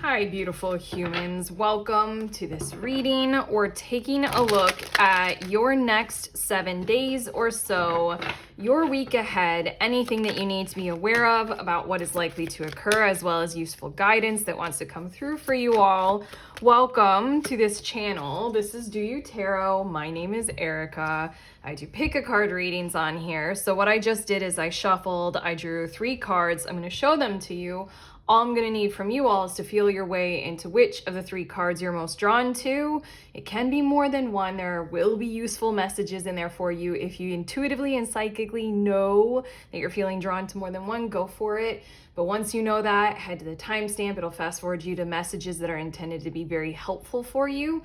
Hi, beautiful humans. Welcome to this reading. We're taking a look at your next 7 days or so, your week ahead, anything that you need to be aware of about what is likely to occur, as well as useful guidance that wants to come through for you all. Welcome to this channel. This is Do You Tarot. My name is Erica. I do pick a card readings on here. So what I just did is I shuffled, I drew 3 cards. I'm going to show them to you. All I'm going to need from you all is to feel your way into which of the 3 cards you're most drawn to. It can be more than one. There will be useful messages in there for you. If you intuitively and psychically know that you're feeling drawn to more than one, go for it. But once you know that, head to the timestamp. It'll fast forward you to messages that are intended to be very helpful for you.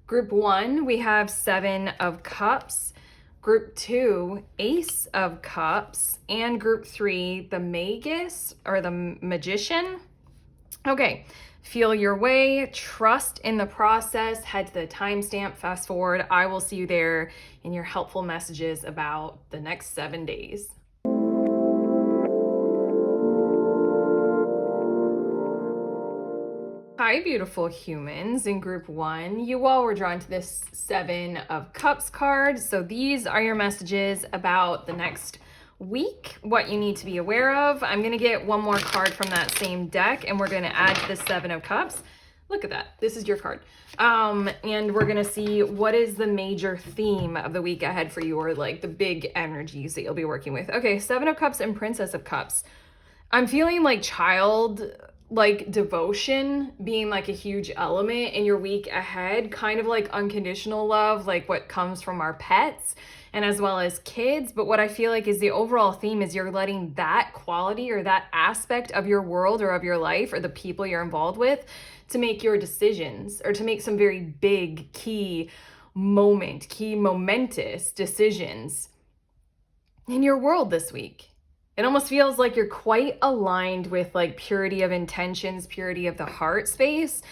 Group 1, we have 7 of Cups. Group 2, Ace of Cups, and Group 3, the Magus or the Magician. Okay, feel your way, trust in the process, head to the timestamp, fast forward. I will see you there in your helpful messages about the next 7 days. Hi, beautiful humans. In group 1, you all were drawn to this 7 of Cups card. So these are your messages about the next week, what you need to be aware of. I'm going to get one more card from that same deck, and we're going to add to the 7 of Cups. Look at that. This is your card. And we're going to see what is the major theme of the week ahead for you, or like the big energies that you'll be working with. Okay, 7 of Cups and Princess of Cups. I'm feeling like devotion being like a huge element in your week ahead, kind of like unconditional love, like what comes from our pets and as well as kids. But what I feel like is the overall theme is you're letting that quality or that aspect of your world or of your life or the people you're involved with to make your decisions, or to make some very big key momentous decisions in your world this week. It almost feels like you're quite aligned with like purity of intentions, purity of the heart space,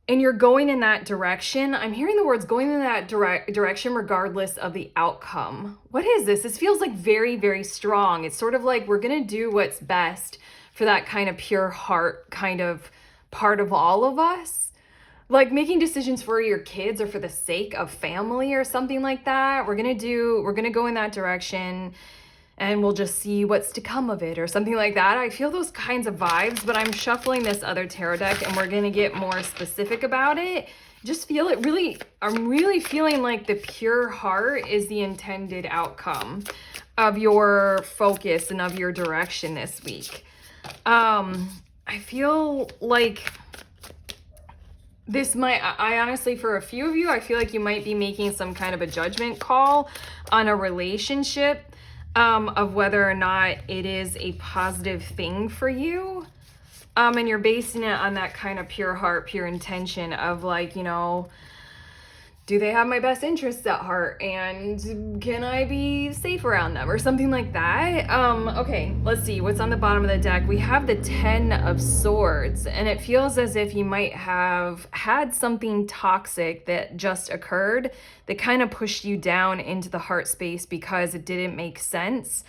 and you're going in that direction. I'm hearing the words going in that direction regardless of the outcome. What is this? This feels like very, very strong. It's sort of like we're going to do what's best for that kind of pure heart kind of part of all of us. Like making decisions for your kids or for the sake of family or something like that. We're going to go in that direction, and we'll just see what's to come of it or something like that. I feel those kinds of vibes, but I'm shuffling this other tarot deck and we're going to get more specific about it. Just feel it really, I'm really feeling like the pure heart is the intended outcome of your focus and of your direction this week. I feel like I honestly, for a few of you, I feel like you might be making some kind of a judgment call on a relationship, of whether or not it is a positive thing for you. And you're basing it on that kind of pure heart, pure intention of like, you know, do they have my best interests at heart, and can I be safe around them or something like that? Okay, let's see what's on the bottom of the deck. We have the 10 of Swords, and it feels as if you might have had something toxic that just occurred that kind of pushed you down into the heart space because it didn't make sense.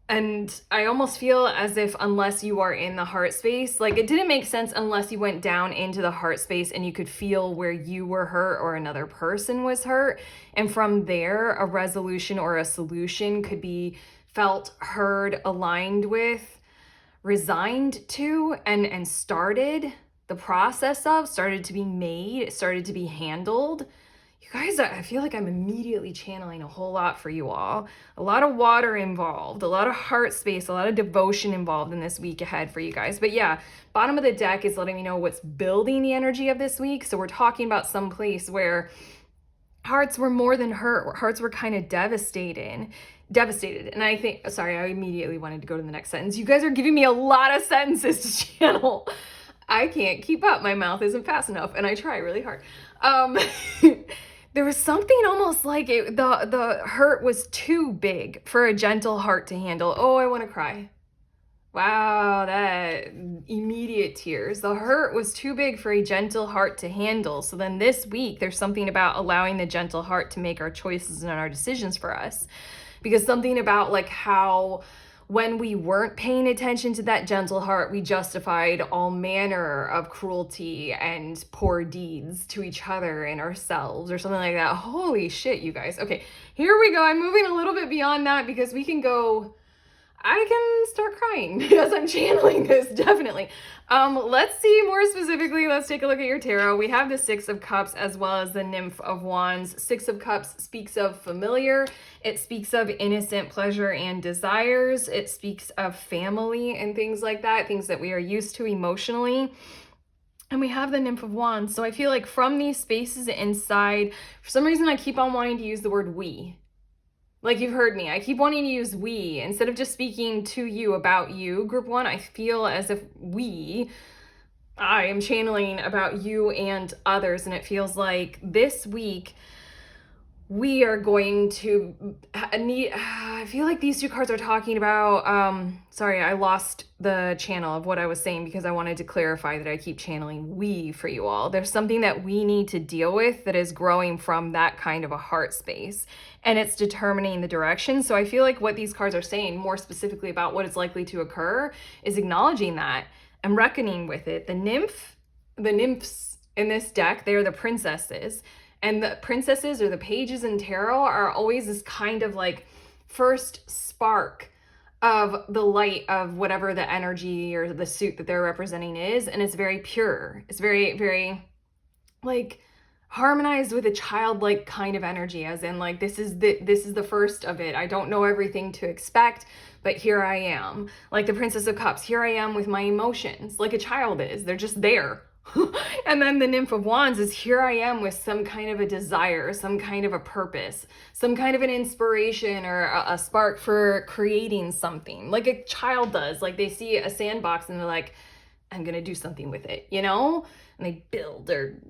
And I almost feel as if unless you are in the heart space, like it didn't make sense unless you went down into the heart space and you could feel where you were hurt or another person was hurt. And from there, a resolution or a solution could be felt, heard, aligned with, resigned to, and started to be made, started to be handled. You guys, I feel like I'm immediately channeling a whole lot for you all. A lot of water involved, a lot of heart space, a lot of devotion involved in this week ahead for you guys. But yeah, bottom of the deck is letting me know what's building the energy of this week. So we're talking about some place where hearts were more than hurt. Hearts were kind of devastated. And I think, sorry, I immediately wanted to go to the next sentence. You guys are giving me a lot of sentences to channel. I can't keep up. My mouth isn't fast enough, and I try really hard. There was something almost like the hurt was too big for a gentle heart to handle. Oh, I want to cry. Wow, that immediate tears. The hurt was too big for a gentle heart to handle. So then this week, there's something about allowing the gentle heart to make our choices and our decisions for us. Because something about like how when we weren't paying attention to that gentle heart, we justified all manner of cruelty and poor deeds to each other and ourselves or something like that. Holy shit, you guys. Okay, here we go. I'm moving a little bit beyond that because we can go, I can start crying as I'm channeling this, definitely. Let's see more specifically. Let's take a look at your tarot. We have the Six of Cups as well as the Nymph of Wands. Six of Cups speaks of familiar. It speaks of innocent pleasure and desires. It speaks of family and things like that, things that we are used to emotionally. And we have the Nymph of Wands. So I feel like from these spaces inside, for some reason I keep on wanting to use the word we. Like you've heard me, I keep wanting to use we instead of just speaking to you about you. Group one, I feel as if I am channeling about you and others. And it feels like this week we are going to need, I feel like these two cards are talking about, sorry, I lost the channel of what I was saying because I wanted to clarify that I keep channeling we for you all. There's something that we need to deal with that is growing from that kind of a heart space, and it's determining the direction. So I feel like what these cards are saying more specifically about what is likely to occur is acknowledging that and reckoning with it. The nymphs in this deck, they're the princesses. And the princesses or the pages in tarot are always this kind of like first spark of the light of whatever the energy or the suit that they're representing is. And it's very pure. It's very, very like harmonized with a childlike kind of energy, as in like, this is the first of it. I don't know everything to expect, but here I am. Like the Princess of Cups, here I am with my emotions, like a child is. They're just there. And then the Nymph of Wands is here I am with some kind of a desire, some kind of a purpose, some kind of an inspiration or a spark for creating something like a child does. Like they see a sandbox and they're like, I'm going to do something with it, you know? And they build or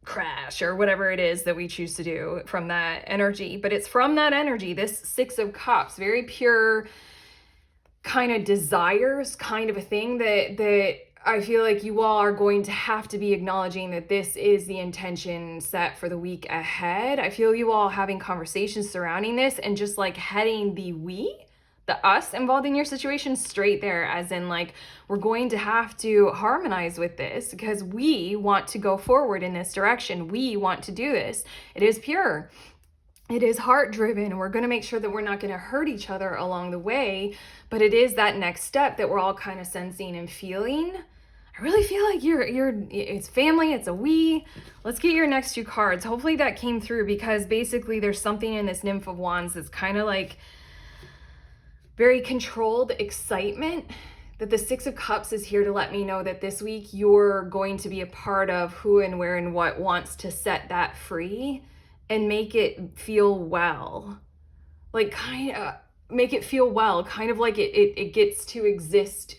crash or whatever it is that we choose to do from that energy. But it's from that energy, this Six of Cups, very pure kind of desires, kind of a thing that I feel like you all are going to have to be acknowledging that this is the intention set for the week ahead. I feel you all having conversations surrounding this and just like heading the us involved in your situation straight there, as in like, we're going to have to harmonize with this because we want to go forward in this direction. We want to do this. It is pure. It is heart driven, and we're going to make sure that we're not going to hurt each other along the way, but it is that next step that we're all kind of sensing and feeling. I really feel like it's family, it's a we. Let's get your next two cards. Hopefully that came through, because basically there's something in this Nymph of Wands that's kind of like very controlled excitement, that the Six of Cups is here to let me know that this week you're going to be a part of who and where and what wants to set that free and make it feel well. Like kind of make it feel well, kind of like it gets to exist.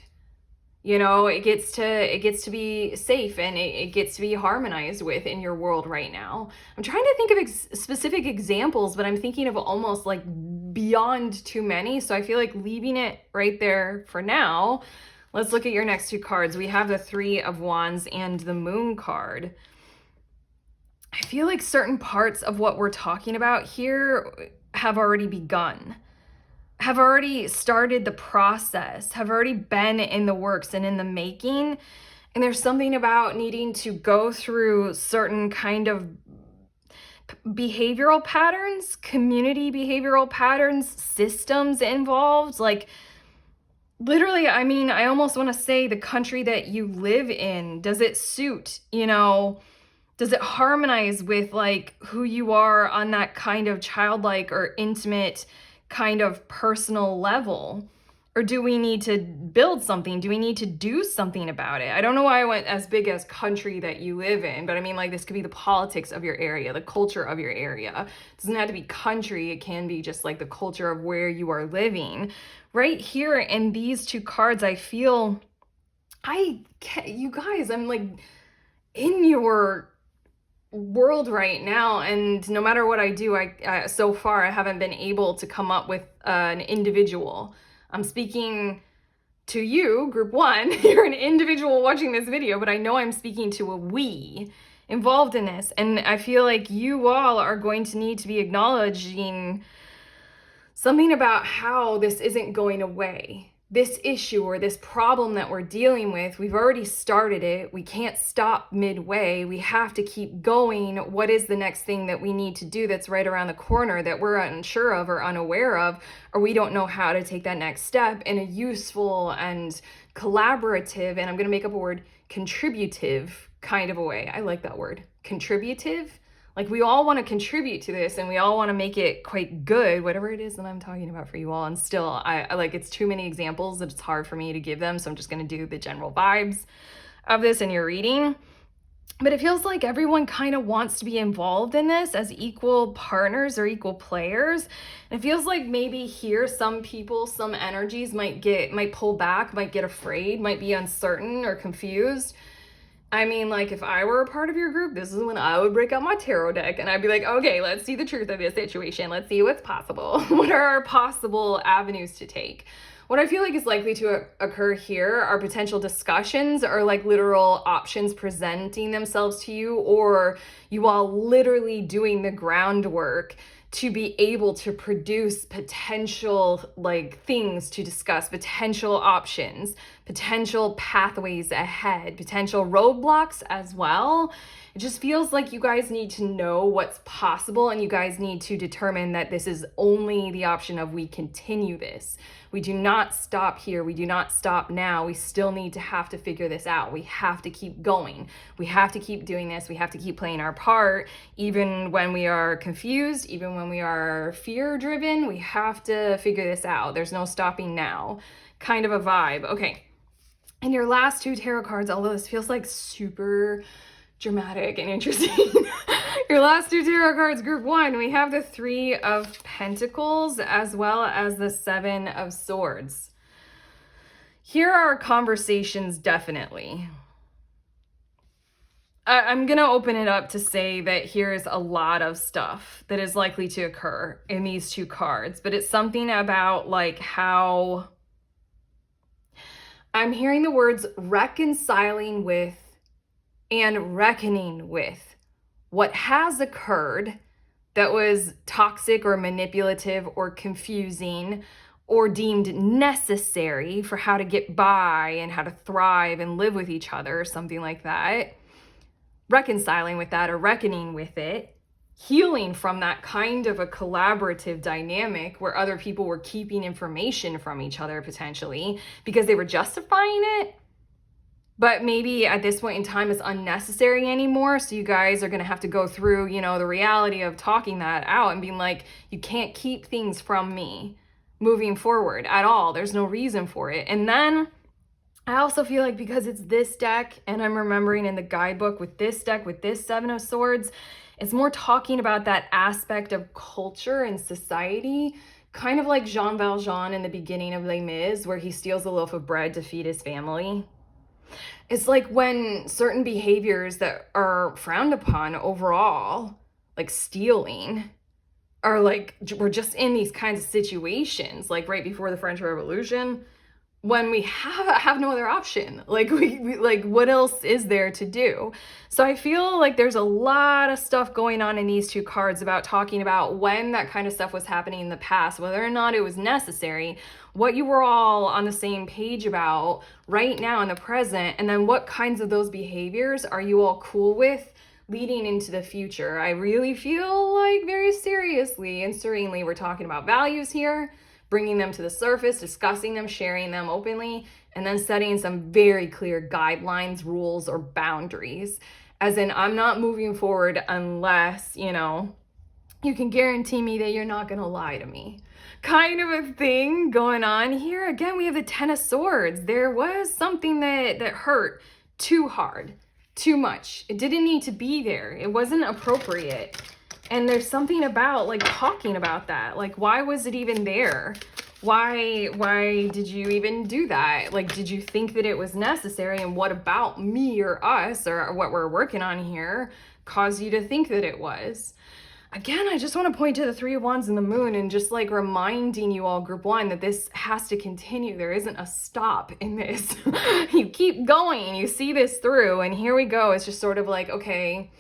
You know, it gets to be safe, and it gets to be harmonized with in your world right now. I'm trying to think of specific examples, but I'm thinking of almost like beyond too many. So I feel like leaving it right there for now. Let's look at your next two cards. We have the Three of Wands and the Moon card. I feel like certain parts of what we're talking about here have already begun, have already started the process, have already been in the works and in the making. And there's something about needing to go through certain kind of behavioral patterns, community behavioral patterns, systems involved. Like literally, I mean, I almost want to say the country that you live in. Does it suit, you know, does it harmonize with like who you are on that kind of childlike or intimate kind of personal level? Or do we need to build something? Do we need to do something about it? I don't know why I went as big as country that you live in, but I mean, like, this could be the politics of your area, the culture of your area. It doesn't have to be country. It can be just like the culture of where you are living. Right here in these two cards, I feel, you guys, I'm like in your world right now, and no matter what I do, so far I haven't been able to come up with an individual. I'm speaking to you, group one. You're an individual watching this video, but I know I'm speaking to a we involved in this, and I feel like you all are going to need to be acknowledging something about how this isn't going away. this issue or this problem that we're dealing with, we've already started it. We can't stop midway. We have to keep going. What is the next thing that we need to do that's right around the corner that we're unsure of or unaware of, or we don't know how to take that next step in a useful and collaborative, and I'm going to make up a word, contributive kind of a way. I like that word, contributive. Like, we all want to contribute to this and we all want to make it quite good, whatever it is that I'm talking about for you all. And still, I like, it's too many examples that it's hard for me to give them. So I'm just going to do the general vibes of this in your reading. But it feels like everyone kind of wants to be involved in this as equal partners or equal players. And it feels like maybe here some people, some energies might pull back, might get afraid, might be uncertain or confused. I mean, like, if I were a part of your group, this is when I would break out my tarot deck and I'd be like, okay, let's see the truth of this situation. Let's see what's possible. What are our possible avenues to take? What I feel like is likely to occur here are potential discussions or like literal options presenting themselves to you, or you all literally doing the groundwork to be able to produce potential like things to discuss, potential options, potential pathways ahead, potential roadblocks as well. It just feels like you guys need to know what's possible, and you guys need to determine that this is only the option of we continue this. We do not stop here. We do not stop now. We still need to have to figure this out. We have to keep going. We have to keep doing this. We have to keep playing our part, even when we are confused, even when we are fear-driven. We have to figure this out. There's no stopping now. Kind of a vibe. Okay. And your last two tarot cards, although this feels like super dramatic and interesting. Your last two tarot cards, group one, we have the Three of Pentacles as well as the Seven of Swords. Here are conversations, definitely. I'm going to open it up to say that here's a lot of stuff that is likely to occur in these two cards, but it's something about like how I'm hearing the words reconciling with and reckoning with what has occurred that was toxic or manipulative or confusing or deemed necessary for how to get by and how to thrive and live with each other, or something like that. Reconciling with that or reckoning with it, healing from that kind of a collaborative dynamic where other people were keeping information from each other potentially because they were justifying it. But maybe at this point in time, it's unnecessary anymore. So you guys are going to have to go through, you know, the reality of talking that out and being like, you can't keep things from me moving forward at all. There's no reason for it. And then I also feel like because it's this deck, and I'm remembering in the guidebook with this deck, with this Seven of Swords, it's more talking about that aspect of culture and society, kind of like Jean Valjean in the beginning of Les Mis, where he steals a loaf of bread to feed his family. It's like when certain behaviors that are frowned upon overall, like stealing, are like, we're just in these kinds of situations, like right before the French Revolution, when we have no other option. Like we like, what else is there to do? So I feel like there's a lot of stuff going on in these two cards about talking about when that kind of stuff was happening in the past, whether or not it was necessary, what you were all on the same page about right now in the present, and then what kinds of those behaviors are you all cool with leading into the future. I really feel like very seriously and serenely we're talking about values here, bringing them to the surface, discussing them, sharing them openly, and then setting some very clear guidelines, rules, or boundaries. As in, I'm not moving forward unless, you know, you can guarantee me that you're not going to lie to me. Kind of a thing going on here. Again, we have the Ten of Swords. There was something that hurt too hard, too much. It didn't need to be there. It wasn't appropriate. And there's something about like talking about that. Like, why was it even there? Why did you even do that? Like, did you think that it was necessary? And what about me or us or what we're working on here caused you to think that it was? Again, I just want to point to the Three of Wands and the Moon and just like reminding you all, group one, that this has to continue. There isn't a stop in this. You keep going, you see this through, and here we go. It's just sort of like, okay,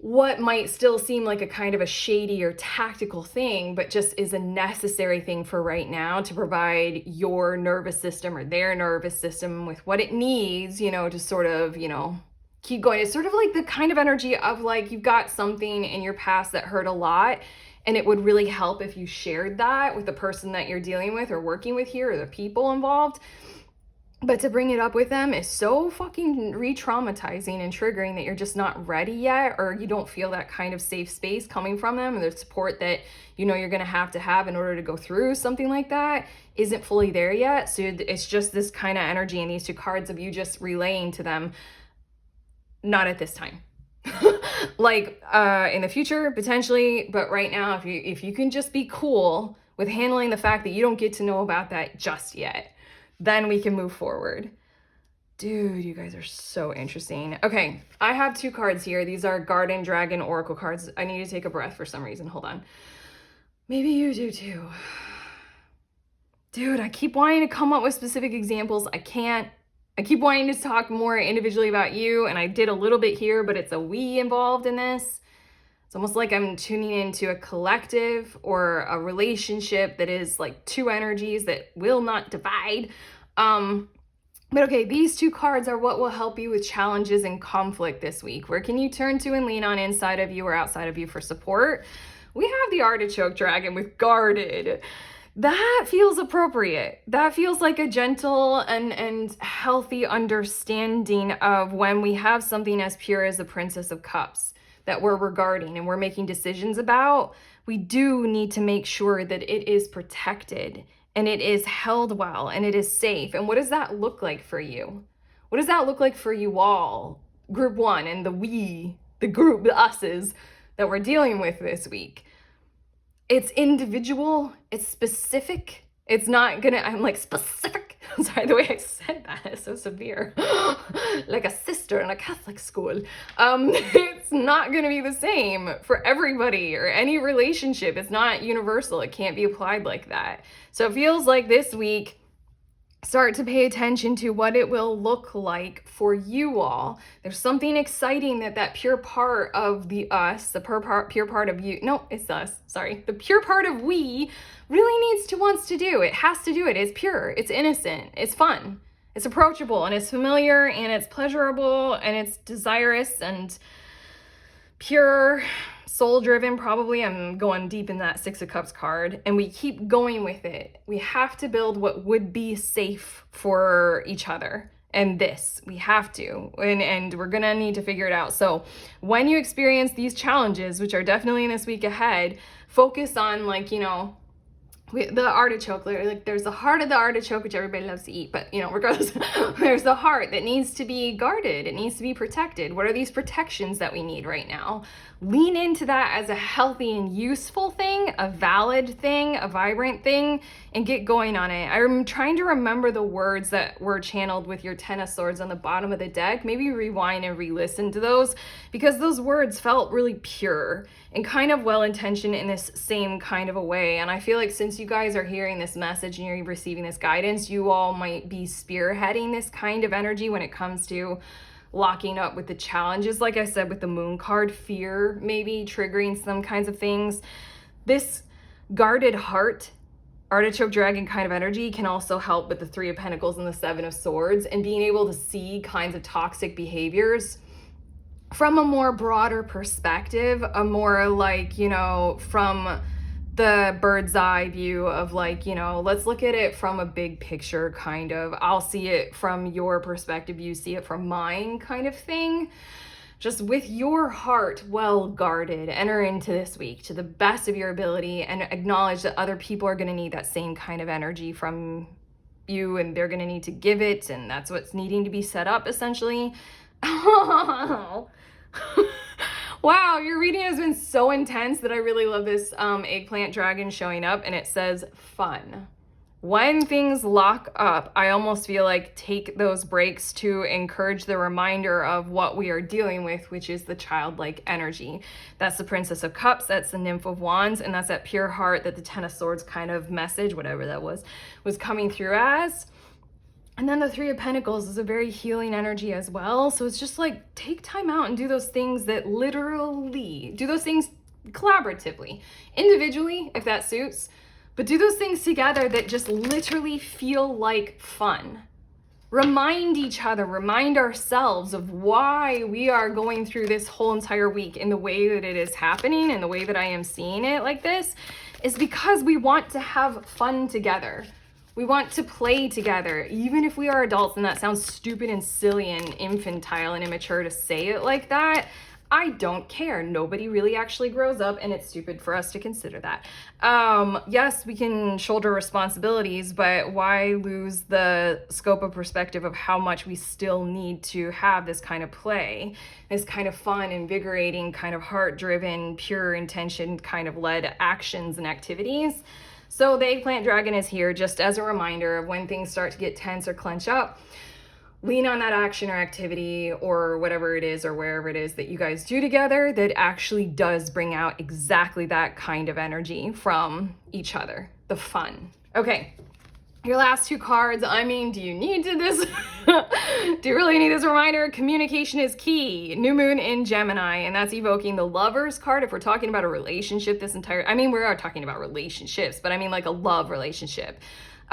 what might still seem like a kind of a shady or tactical thing, but just is a necessary thing for right now to provide your nervous system or their nervous system with what it needs, you know, to sort of, you know, keep going. It's sort of like the kind of energy of like you've got something in your past that hurt a lot, and it would really help if you shared that with the person that you're dealing with or working with here or the people involved. But to bring it up with them is so fucking re-traumatizing and triggering that you're just not ready yet, or you don't feel that kind of safe space coming from them, and the support that you know you're gonna have to have in order to go through something like that isn't fully there yet. So it's just this kind of energy in these two cards of you just relaying to them, not at this time. Like in the future potentially, but right now if you can just be cool with handling the fact that you don't get to know about that just yet, then we can move forward. Dude, you guys are so interesting. Okay, I have two cards here. These are Garden Dragon Oracle cards. I need to take a breath for some reason. Hold on. Maybe you do too. Dude, I keep wanting to come up with specific examples. I can't. I keep wanting to talk more individually about you, and I did a little bit here, but it's a we involved in this. It's almost like I'm tuning into a collective or a relationship that is like two energies that will not divide. But okay, these two cards are what will help you with challenges and conflict this week. Where can you turn to and lean on inside of you or outside of you for support? We have the Artichoke Dragon with Guarded. That feels appropriate. That feels like a gentle and healthy understanding of when we have something as pure as the Princess of Cups that we're regarding and we're making decisions about. We do need to make sure that it is protected and it is held well and it is safe. And what does that look like for you? What does that look like for you all? Group one and the we, the group, the us's that we're dealing with this week. It's individual, it's specific. It's not gonna, I'm like specific. Sorry, the way I said that is so severe. Like a sister in a Catholic school. It's not gonna be the same for everybody or any relationship. It's not universal. It can't be applied like that. So it feels like this week, start to pay attention to what it will look like for you all. There's something exciting that pure part of the us, the pure part of you, no, it's us, sorry. The pure part of we really wants to do. It has to do it. It's pure, it's innocent, it's fun, it's approachable, and it's familiar, and it's pleasurable, and it's desirous, and pure, soul-driven, probably. I'm going deep in that Six of Cups card, and we keep going with it. We have to build what would be safe for each other, and this, we have to, and we're gonna need to figure it out. So when you experience these challenges, which are definitely in this week ahead, focus on, like, you know, the artichoke, like there's the heart of the artichoke, which everybody loves to eat, but you know, regardless, there's the heart that needs to be guarded. It needs to be protected. What are these protections that we need right now? Lean into that as a healthy and useful thing, a valid thing, a vibrant thing, and get going on it. I'm trying to remember the words that were channeled with your Ten of Swords on the bottom of the deck. Maybe rewind and re-listen to those, because those words felt really pure and kind of well-intentioned in this same kind of a way. And I feel like since you guys are hearing this message and you're receiving this guidance, you all might be spearheading this kind of energy when it comes to locking up with the challenges. Like I said, with the Moon card, fear maybe triggering some kinds of things. This guarded heart, Artichoke Dragon kind of energy can also help with the Three of Pentacles and the Seven of Swords, and being able to see kinds of toxic behaviors from a more broader perspective, a more like, you know, from the bird's eye view of like, you know, let's look at it from a big picture kind of. I'll see it from your perspective, you see it from mine kind of thing. Just with your heart well guarded, enter into this week to the best of your ability and acknowledge that other people are going to need that same kind of energy from you, and they're going to need to give it, and that's what's needing to be set up essentially. Wow, your reading has been so intense that I really love this eggplant dragon showing up, and it says fun. When things lock up, I almost feel like take those breaks to encourage the reminder of what we are dealing with, which is the childlike energy. That's the Princess of Cups, that's the Nymph of Wands, and that's that pure heart that the Ten of Swords kind of message, whatever that was coming through as. And then the Three of Pentacles is a very healing energy as well. So it's just like, take time out and do those things that literally, do those things collaboratively, individually, if that suits, but do those things together that just literally feel like fun. Remind each other, remind ourselves of why we are going through this whole entire week in the way that it is happening and the way that I am seeing it like this is because we want to have fun together. We want to play together, even if we are adults, and that sounds stupid and silly and infantile and immature to say it like that. I don't care. Nobody really actually grows up, and it's stupid for us to consider that. Yes, we can shoulder responsibilities, but why lose the scope of perspective of how much we still need to have this kind of play, this kind of fun, invigorating, kind of heart-driven, pure intention kind of led actions and activities. So the eggplant dragon is here just as a reminder of when things start to get tense or clench up. Lean on that action or activity or whatever it is or wherever it is that you guys do together that actually does bring out exactly that kind of energy from each other. The fun. Okay. Your last two cards, I mean, do you need this? Do you really need this reminder? Communication is key. New moon in Gemini, and that's evoking the Lovers card. If we're talking about a relationship, I mean, we are talking about relationships, but I mean like a love relationship.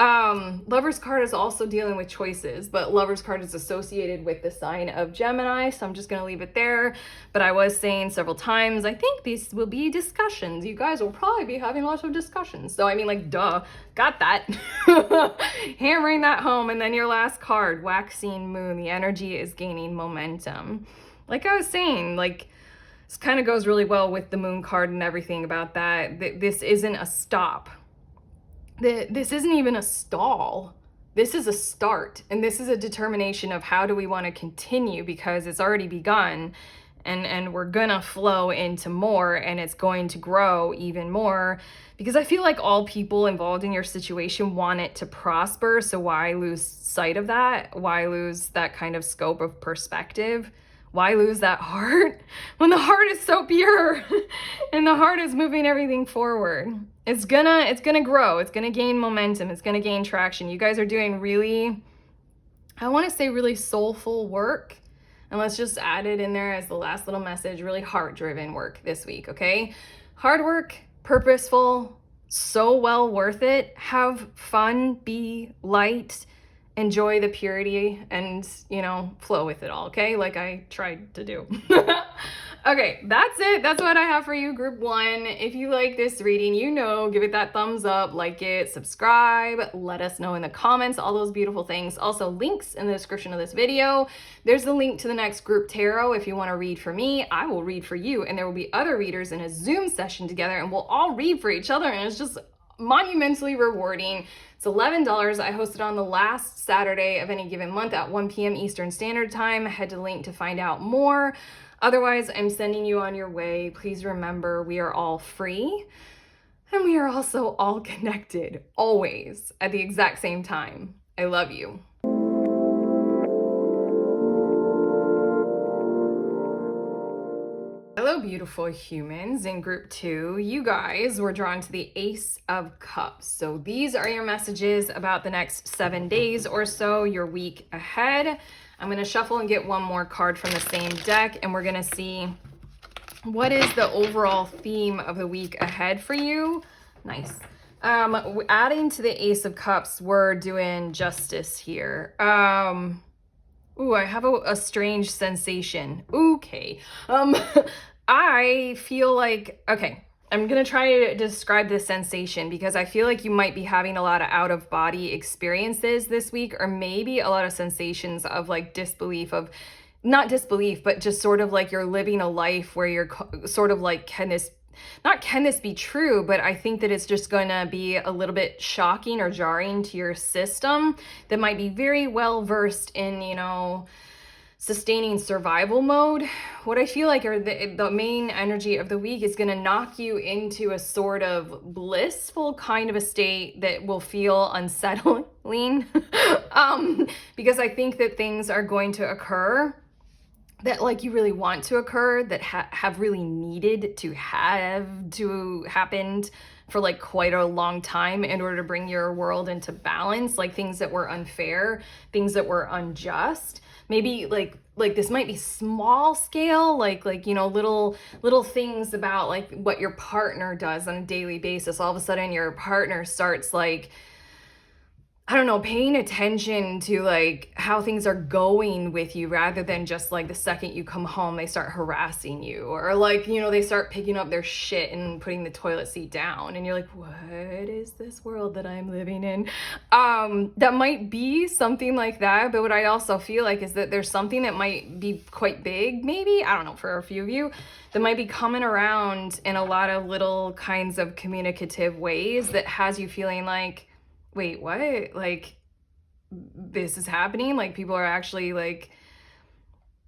Lover's card is also dealing with choices, but Lover's card is associated with the sign of Gemini, so I'm just going to leave it there. But I was saying several times, I think these will be discussions. You guys will probably be having lots of discussions. So I mean, like, duh, got that. Hammering that home. And then your last card, Waxing Moon, the energy is gaining momentum. Like I was saying, like, this kind of goes really well with the moon card and everything about that. This isn't a stop. This isn't even a stall. This is a start, and this is a determination of how do we want to continue, because it's already begun, and we're gonna flow into more, and it's going to grow even more, because I feel like all people involved in your situation want it to prosper. So why lose sight of that? Why lose that kind of scope of perspective? Why lose that heart when the heart is so pure and the heart is moving everything forward? It's gonna grow. It's gonna gain momentum. It's gonna gain traction. You guys are doing really, I want to say really soulful work. And let's just add it in there as the last little message, really heart-driven work this week, okay? Hard work, purposeful, so well worth it. Have fun, be light, enjoy the purity, and, you know, flow with it all, okay? Like I tried to do. Okay, that's it. That's what I have for you, group one. If you like this reading, you know, give it that thumbs up, like it, subscribe, let us know in the comments, all those beautiful things. Also, links in the description of this video. There's the link to the next group tarot. If you want to read for me, I will read for you, and there will be other readers in a Zoom session together, and we'll all read for each other, and it's just monumentally rewarding. It's $11. I host it on the last Saturday of any given month at 1 p.m. Eastern Standard Time. Head to the link to find out more. Otherwise, I'm sending you on your way. Please remember, we are all free, and we are also all connected, always, at the exact same time. I love you. Hello, beautiful humans. In group two, you guys were drawn to the Ace of Cups. So these are your messages about the next 7 days or so, your week ahead. I'm going to shuffle and get one more card from the same deck, and we're going to see what is the overall theme of the week ahead for you. Nice. Adding to the Ace of Cups, we're doing justice here. Ooh, I have a strange sensation. Okay. I feel like, okay, I'm going to try to describe this sensation, because I feel like you might be having a lot of out-of-body experiences this week, or maybe a lot of sensations of like disbelief, of not disbelief, but just sort of like you're living a life where you're sort of like, can this be true? But I think that it's just going to be a little bit shocking or jarring to your system that might be very well versed in, you know, sustaining survival mode. What I feel like are the main energy of the week is going to knock you into a sort of blissful kind of a state that will feel unsettling. Because I think that things are going to occur that like you really want to occur, that have really needed to have to happened for like quite a long time in order to bring your world into balance, like things that were unfair, things that were unjust. Maybe like this might be small scale, like you know, little things about like what your partner does on a daily basis. All of a sudden your partner starts like, I don't know, paying attention to like how things are going with you, rather than just like the second you come home, they start harassing you, or like, you know, they start picking up their shit and putting the toilet seat down. And you're like, what is this world that I'm living in? That might be something like that. But what I also feel like is that there's something that might be quite big, maybe, I don't know, for a few of you, that might be coming around in a lot of little kinds of communicative ways that has you feeling like, wait, what? Like, this is happening? Like, people are actually like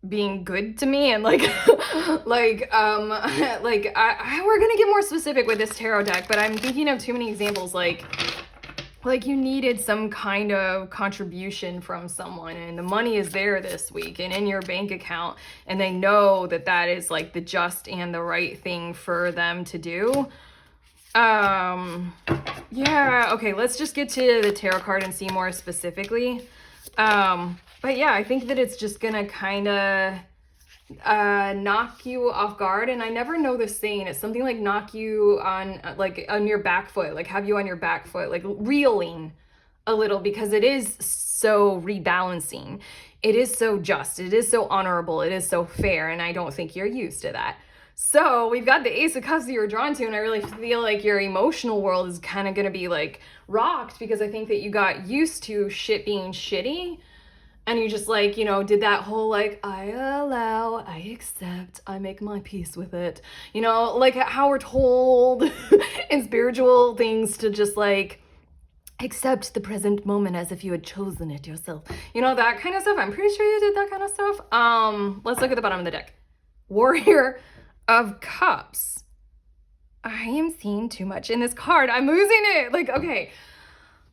being good to me, and like like we're gonna get more specific with this tarot deck, but I'm thinking of too many examples, like you needed some kind of contribution from someone, and the money is there this week and in your bank account, and they know that that is like the just and the right thing for them to do. Yeah, okay, let's just get to the tarot card and see more specifically. But yeah, I think that it's just gonna kind of knock you off guard. And I never know this saying. It's something like knock you on, like on your back foot, like have you on your back foot, like reeling a little, because it is so rebalancing. It is so just, it is so honorable, it is so fair, and I don't think you're used to that. So we've got the Ace of Cups that you're drawn to, and I really feel like your emotional world is kind of going to be like rocked, because I think that you got used to shit being shitty, and you just like, you know, did that whole like, I allow, I accept, I make my peace with it. You know, like how we're told in spiritual things to just like accept the present moment as if you had chosen it yourself. You know, that kind of stuff. I'm pretty sure you did that kind of stuff. Let's look at the bottom of the deck. Warrior of Cups. I am seeing too much in this card. I'm losing it. Like, okay,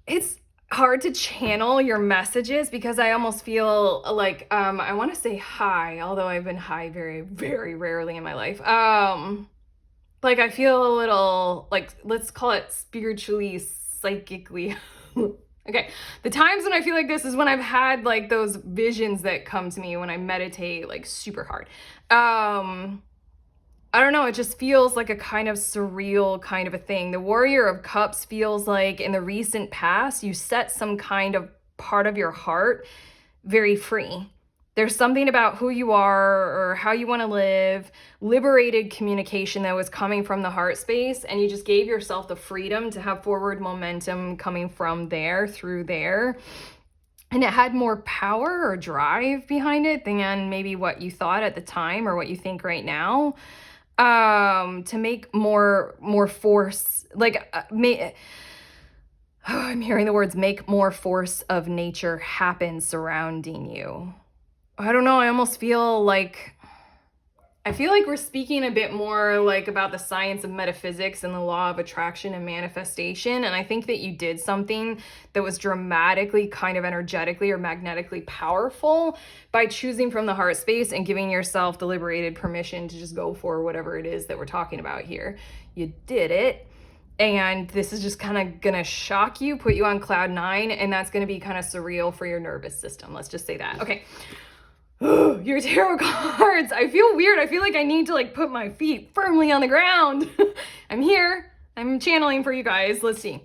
it's hard to channel your messages because I almost feel like I want to say high, although I've been high very, very rarely in my life. Like I feel a little like, let's call it spiritually, psychically. Okay, the times when I feel like this is when I've had like those visions that come to me when I meditate like super hard. I don't know, it just feels like a kind of surreal kind of a thing. The Warrior of Cups feels like in the recent past, you set some kind of part of your heart very free. There's something about who you are or how you want to live, liberated communication that was coming from the heart space, and you just gave yourself the freedom to have forward momentum coming from there through there. And it had more power or drive behind it than maybe what you thought at the time or what you think right now. To make more force, like I'm hearing the words make more force of nature happen surrounding you. I don't know, I almost feel like we're speaking a bit more like about the science of metaphysics and the law of attraction and manifestation. And I think that you did something that was dramatically kind of energetically or magnetically powerful by choosing from the heart space and giving yourself the liberated permission to just go for whatever it is that we're talking about here. You did it. And this is just kind of gonna shock you, put you on cloud nine, and that's gonna be kind of surreal for your nervous system. Let's just say that. Okay. Your tarot cards. I feel weird. I feel like I need to like put my feet firmly on the ground. I'm here. I'm channeling for you guys. Let's see.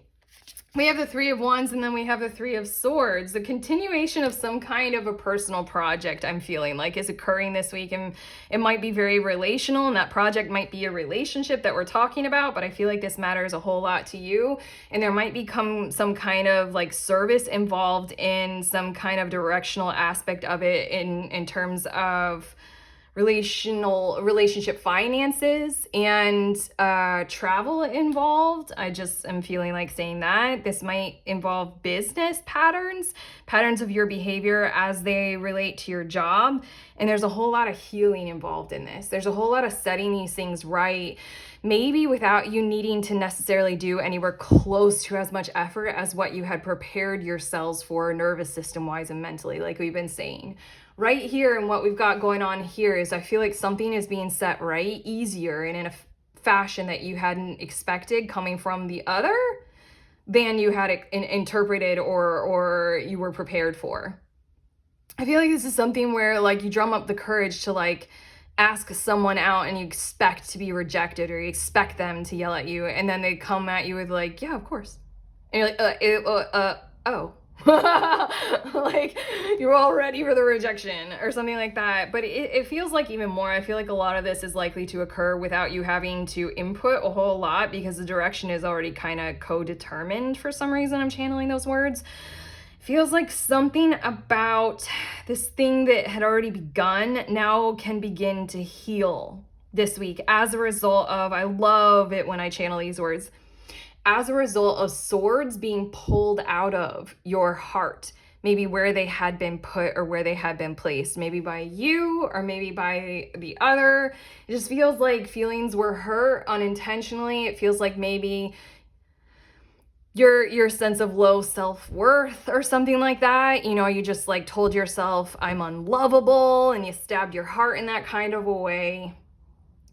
We have the Three of Wands, and then we have the Three of Swords. The continuation of some kind of a personal project I'm feeling like is occurring this week, and it might be very relational, and that project might be a relationship that we're talking about, but I feel like this matters a whole lot to you, and there might become some kind of like service involved in some kind of directional aspect of it in terms of relationship finances and travel involved. I just am feeling like saying that this might involve business patterns of your behavior as they relate to your job. And there's a whole lot of healing involved in this. There's a whole lot of setting these things right, maybe without you needing to necessarily do anywhere close to as much effort as what you had prepared yourselves for nervous system wise and mentally, like we've been saying. right here, and what we've got going on here is I feel like something is being set right easier and in a fashion that you hadn't expected coming from the other than you had interpreted or you were prepared for. I feel like this is something where like you drum up the courage to like ask someone out and you expect to be rejected, or you expect them to yell at you, and then they come at you with like, yeah, of course. And you're like, oh. Like you're all ready for the rejection or something like that. But it feels like even more, I feel like a lot of this is likely to occur without you having to input a whole lot, because the direction is already kind of co-determined. For some reason I'm channeling those words. Feels like something about this thing that had already begun now can begin to heal this week as a result of, I love it when I channel these words, as a result of swords being pulled out of your heart, maybe where they had been put or where they had been placed, maybe by you or maybe by the other. It just feels like feelings were hurt unintentionally. It feels like maybe your sense of low self-worth or something like that. You know, you just like told yourself, I'm unlovable, and you stabbed your heart in that kind of a way.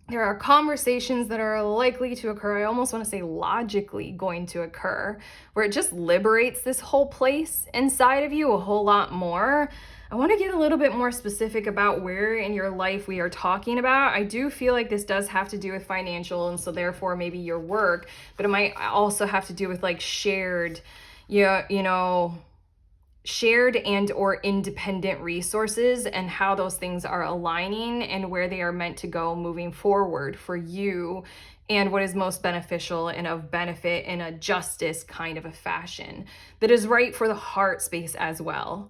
There are conversations that are likely to occur, I almost want to say logically going to occur, where it just liberates this whole place inside of you a whole lot more. I want to get a little bit more specific about where in your life we are talking about. I do feel like this does have to do with financial, and so therefore maybe your work, but it might also have to do with like shared, shared and or independent resources, and how those things are aligning and where they are meant to go moving forward for you, and what is most beneficial and of benefit in a justice kind of a fashion that is right for the heart space as well.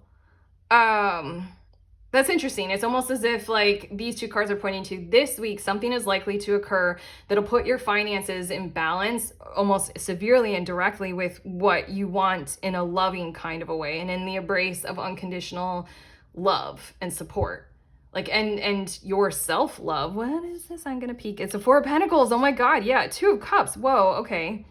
That's interesting. It's almost as if like these two cards are pointing to this week, something is likely to occur that'll put your finances in balance almost severely and directly with what you want in a loving kind of a way, and in the embrace of unconditional love and support. Like, and your self-love. What is this? I'm gonna peek. It's a Four of Pentacles. Oh my God. Yeah. Two of Cups. Whoa. Okay.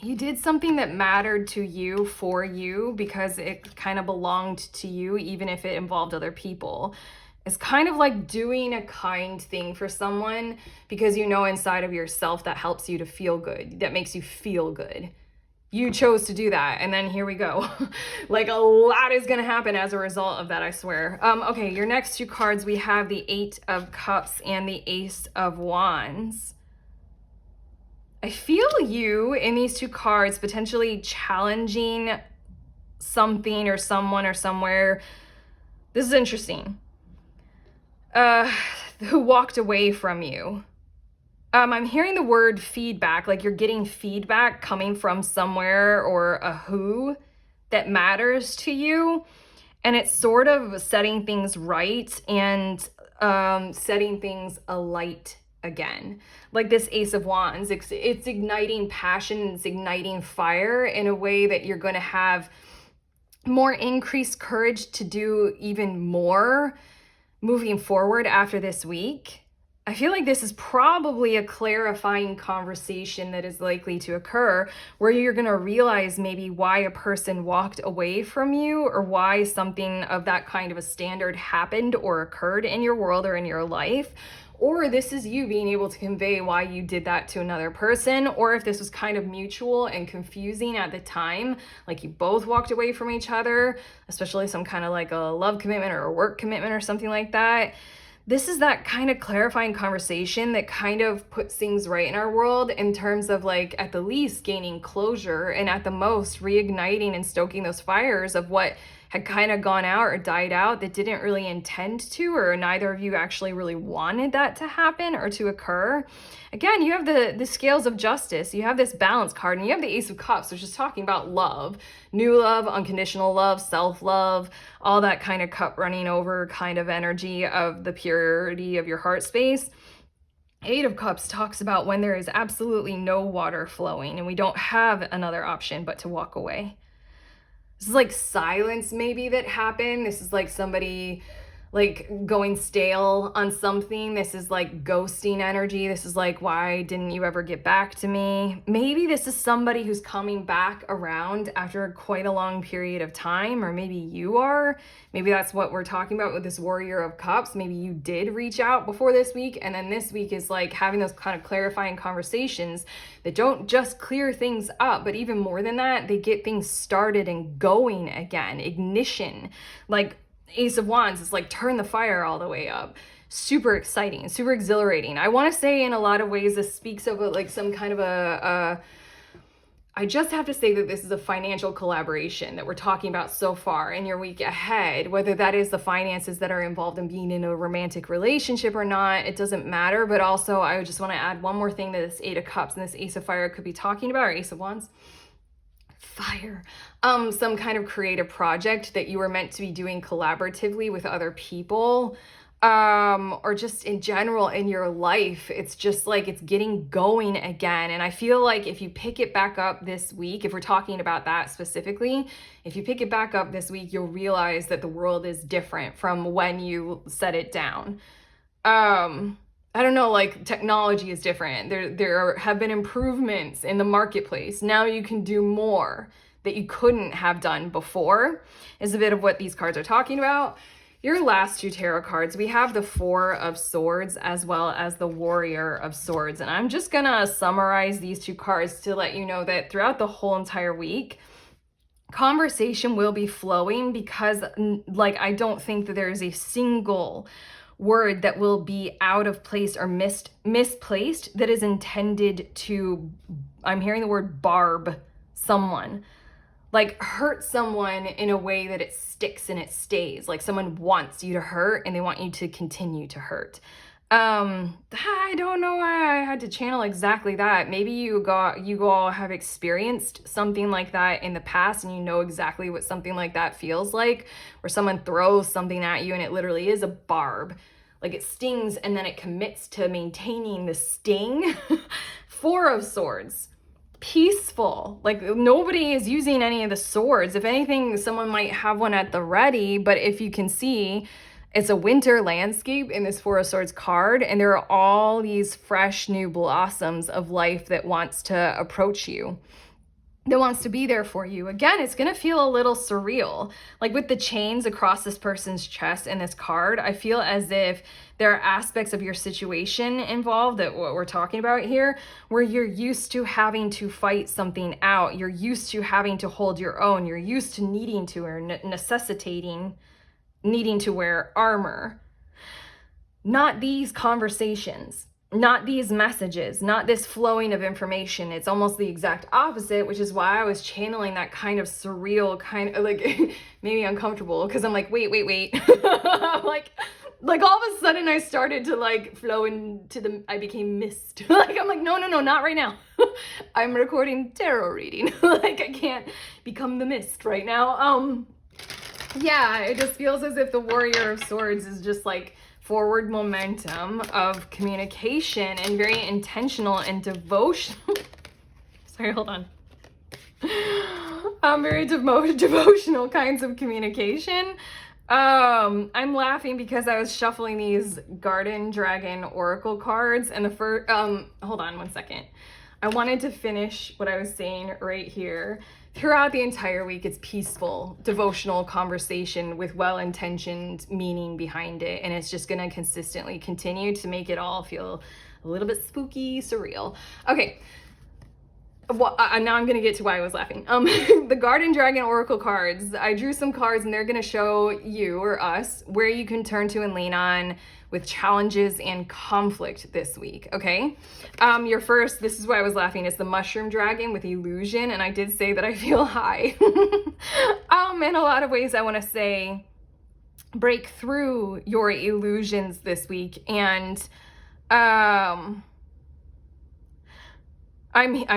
You did something that mattered to you for you because it kind of belonged to you, even if it involved other people. It's kind of like doing a kind thing for someone because you know inside of yourself that helps you to feel good, that makes you feel good. You chose to do that, and then here we go. Like a lot is gonna happen as a result of that, I swear. Okay, your next two cards, we have the Eight of Cups and the Ace of Wands. I feel you in these two cards potentially challenging something or someone or somewhere. This is interesting. Who walked away from you. I'm hearing the word feedback, like you're getting feedback coming from somewhere or a who that matters to you. And it's sort of setting things right and setting things alight again. Like this Ace of Wands, it's igniting passion, it's igniting fire in a way that you're going to have more increased courage to do even more moving forward after this week. I feel like this is probably a clarifying conversation that is likely to occur where you're going to realize maybe why a person walked away from you, or why something of that kind of a standard happened or occurred in your world or in your life. Or this is you being able to convey why you did that to another person, or if this was kind of mutual and confusing at the time, like you both walked away from each other, especially some kind of like a love commitment or a work commitment or something like that. This is that kind of clarifying conversation that kind of puts things right in our world in terms of like at the least gaining closure, and at the most reigniting and stoking those fires of what had kind of gone out or died out that didn't really intend to, or neither of you actually really wanted that to happen or to occur. Again, you have the scales of justice, you have this balance card, and you have the Ace of Cups, which is talking about love, new love, unconditional love, self-love, all that kind of cup running over kind of energy of the purity of your heart space. Eight of Cups talks about when there is absolutely no water flowing and we don't have another option but to walk away. This is like silence maybe that happened. This is like somebody like going stale on something. This is like ghosting energy. This is like, why didn't you ever get back to me? Maybe this is somebody who's coming back around after quite a long period of time, or maybe you are. Maybe that's what we're talking about with this Warrior of Cups. Maybe you did reach out before this week, and then this week is like having those kind of clarifying conversations that don't just clear things up, but even more than that, they get things started and going again. Ignition. Like Ace of Wands is like turn the fire all the way up. Super exciting, super exhilarating. I want to say in a lot of ways this speaks of like some kind of I just have to say that this is a financial collaboration that we're talking about so far in your week ahead. Whether that is the finances that are involved in being in a romantic relationship or not, it doesn't matter. But also I just want to add one more thing that this Eight of Cups and this Ace of Fire could be talking about, or Ace of Wands. Fire. Some kind of creative project that you were meant to be doing collaboratively with other people, or just in general in your life. It's just like it's getting going again. And I feel like if you pick it back up this week, if we're talking about that specifically, if you pick it back up this week, you'll realize that the world is different from when you set it down. I don't know, like technology is different. There have been improvements in the marketplace. Now you can do more that you couldn't have done before, is a bit of what these cards are talking about. Your last two tarot cards, we have the Four of Swords as well as the Warrior of Swords. And I'm just gonna summarize these two cards to let you know that throughout the whole entire week, conversation will be flowing, because like I don't think that there is a single word that will be out of place or misplaced that is intended to, I'm hearing the word barb someone, like hurt someone in a way that it sticks and it stays. Like someone wants you to hurt and they want you to continue to hurt. I don't know why I had to channel exactly that. Maybe you all have experienced something like that in the past, and you know exactly what something like that feels like, where someone throws something at you and it literally is a barb. Like it stings and then it commits to maintaining the sting. Four of Swords. Peaceful. Like nobody is using any of the swords. If anything, someone might have one at the ready, but if you can see, it's a winter landscape in this Four of Swords card, and there are all these fresh new blossoms of life that wants to approach you, that wants to be there for you. Again, it's going to feel a little surreal. Like with the chains across this person's chest in this card, I feel as if there are aspects of your situation involved, that what we're talking about here, where you're used to having to fight something out. You're used to having to hold your own. You're used to needing to, or necessitating needing to wear armor. Not these conversations, not these messages, not this flowing of information. It's almost the exact opposite, which is why I was channeling that kind of surreal, kind of like maybe uncomfortable, because I'm like, wait. like all of a sudden I started to like flow into I became mist. Like I'm like, no, not right now. I'm recording tarot reading. Like I can't become the mist right now. Yeah, it just feels as if the Warrior of Swords is just like forward momentum of communication, and very intentional and devotional. Sorry, hold on. Very devotional kinds of communication. I'm laughing because I was shuffling these Garden Dragon Oracle cards, and the first, hold on one second. I wanted to finish what I was saying right here. Throughout the entire week, it's peaceful, devotional conversation with well-intentioned meaning behind it. And it's just going to consistently continue to make it all feel a little bit spooky, surreal. Okay. Well, now I'm going to get to why I was laughing. The Garden Dragon Oracle cards, I drew some cards and they're going to show you, or us, where you can turn to and lean on with challenges and conflict this week, okay? Your first, this is why I was laughing, is the Mushroom Dragon with Illusion, and I did say that I feel high. In a lot of ways, I want to say break through your illusions this week, and I'm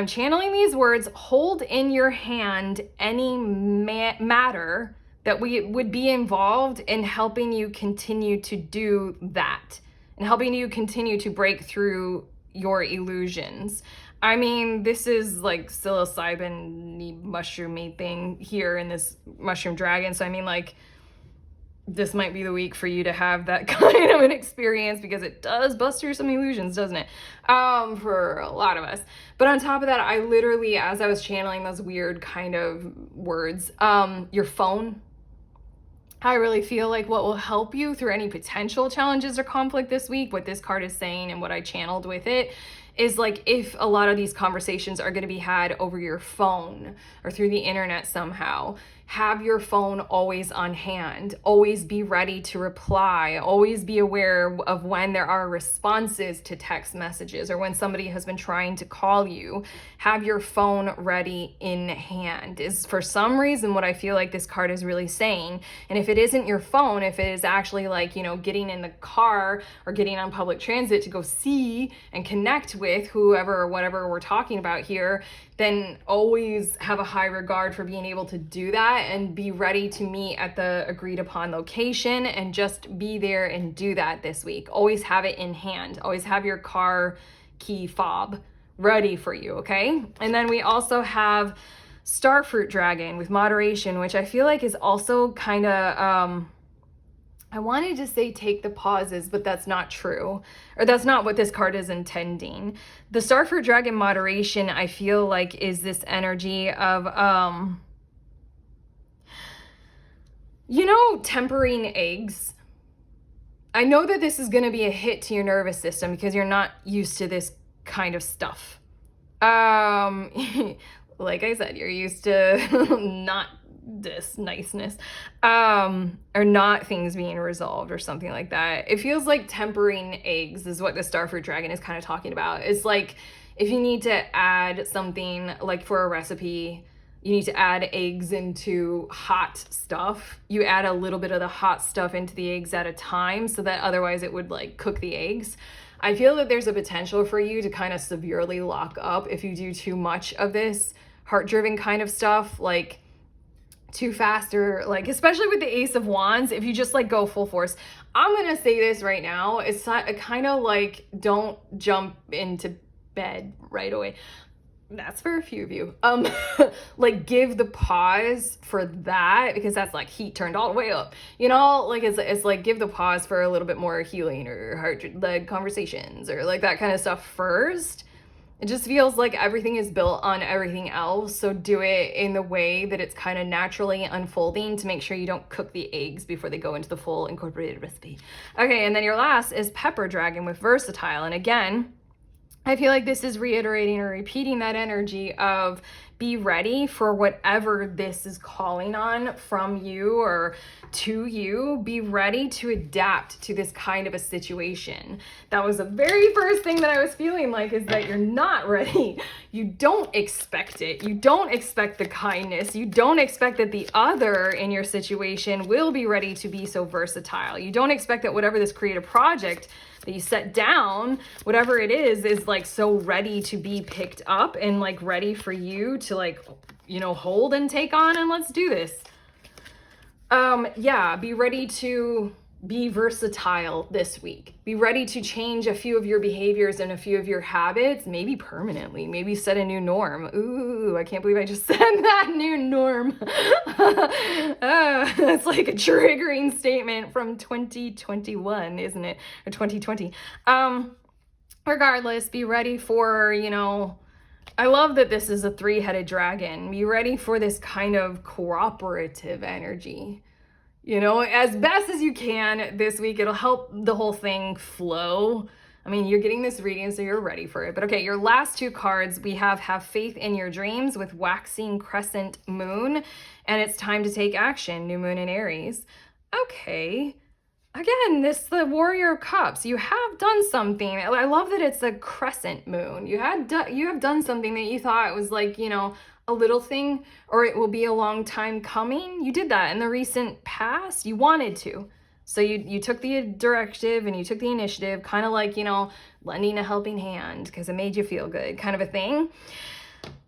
channeling these words: hold in your hand any matter that would be involved in helping you continue to do that, and helping you continue to break through your illusions. I mean, this is like psilocybin mushroomy thing here in this Mushroom Dragon. So I mean, like, this might be the week for you to have that kind of an experience, because it does bust through some illusions, doesn't it? For a lot of us. But on top of that, I literally, as I was channeling those weird kind of words, your phone, I really feel like what will help you through any potential challenges or conflict this week, what this card is saying and what I channeled with it, is like, if a lot of these conversations are going to be had over your phone or through the internet somehow, have your phone always on hand. Always be ready to reply. Always be aware of when there are responses to text messages or when somebody has been trying to call you. Have your phone ready in hand is for some reason what I feel like this card is really saying. And if it isn't your phone, if it is actually like, you know, getting in the car or getting on public transit to go see and connect with whoever or whatever we're talking about here, then always have a high regard for being able to do that and be ready to meet at the agreed upon location and just be there and do that this week. Always have it in hand. Always have your car key fob ready for you, okay? And then we also have Starfruit Dragon with moderation, which I feel like is also kind of, I wanted to say take the pauses, but that's not true. Or that's not what this card is intending. The Starfruit Dragon moderation, I feel like, is this energy of, you know, tempering eggs. I know that this is going to be a hit to your nervous system because you're not used to this kind of stuff. Like I said, you're used to not this niceness, or not things being resolved or something like that. It feels like tempering eggs is what the Starfruit Dragon is kind of talking about. It's like if you need to add something, like for a recipe, you need to add eggs into hot stuff. You add a little bit of the hot stuff into the eggs at a time so that otherwise it would like cook the eggs. I feel that there's a potential for you to kind of severely lock up if you do too much of this heart-driven kind of stuff, like too fast, or like, especially with the Ace of Wands, if you just like go full force. I'm gonna say this right now, it's not, kind of like, don't jump into bed right away. That's for a few of you. Like, give the pause for that, because that's like heat turned all the way up, you know, like it's like give the pause for a little bit more healing or heart-led conversations or like that kind of stuff first. It just feels like everything is built on everything else. So do it in the way that it's kind of naturally unfolding to make sure you don't cook the eggs before they go into the full incorporated recipe. Okay, and then your last is Pepper Dragon with Versatile. And again, I feel like this is reiterating or repeating that energy of be ready for whatever this is calling on from you or to you. Be ready to adapt to this kind of a situation. That was the very first thing that I was feeling like, is that you're not ready. You don't expect it. You don't expect the kindness. You don't expect that the other in your situation will be ready to be so versatile. You don't expect that whatever this creative project that you set down, whatever it is like so ready to be picked up and like ready for you to like, you know, hold and take on, and let's do this. Yeah, be ready to be versatile this week. Be ready to change a few of your behaviors and a few of your habits, maybe permanently, maybe set a new norm. Ooh, I can't believe I just said that, new norm. It's like a triggering statement from 2021, isn't it? Or 2020. Regardless, be ready for, you know, I love that this is a three-headed dragon. Be ready for this kind of cooperative energy. You know, as best as you can this week. It'll help the whole thing flow. I mean, you're getting this reading, so you're ready for it. But okay, your last two cards, we have Faith in Your Dreams with Waxing Crescent Moon, and it's time to take action, New Moon in Aries. Okay. Again, the Warrior of Cups. You have done something. I love that it's a crescent moon. You have done something that you thought was like, you know, a little thing, or it will be a long time coming. You did that in the recent past. You wanted to. So you took the directive and you took the initiative, kind of like, you know, lending a helping hand because it made you feel good, kind of a thing.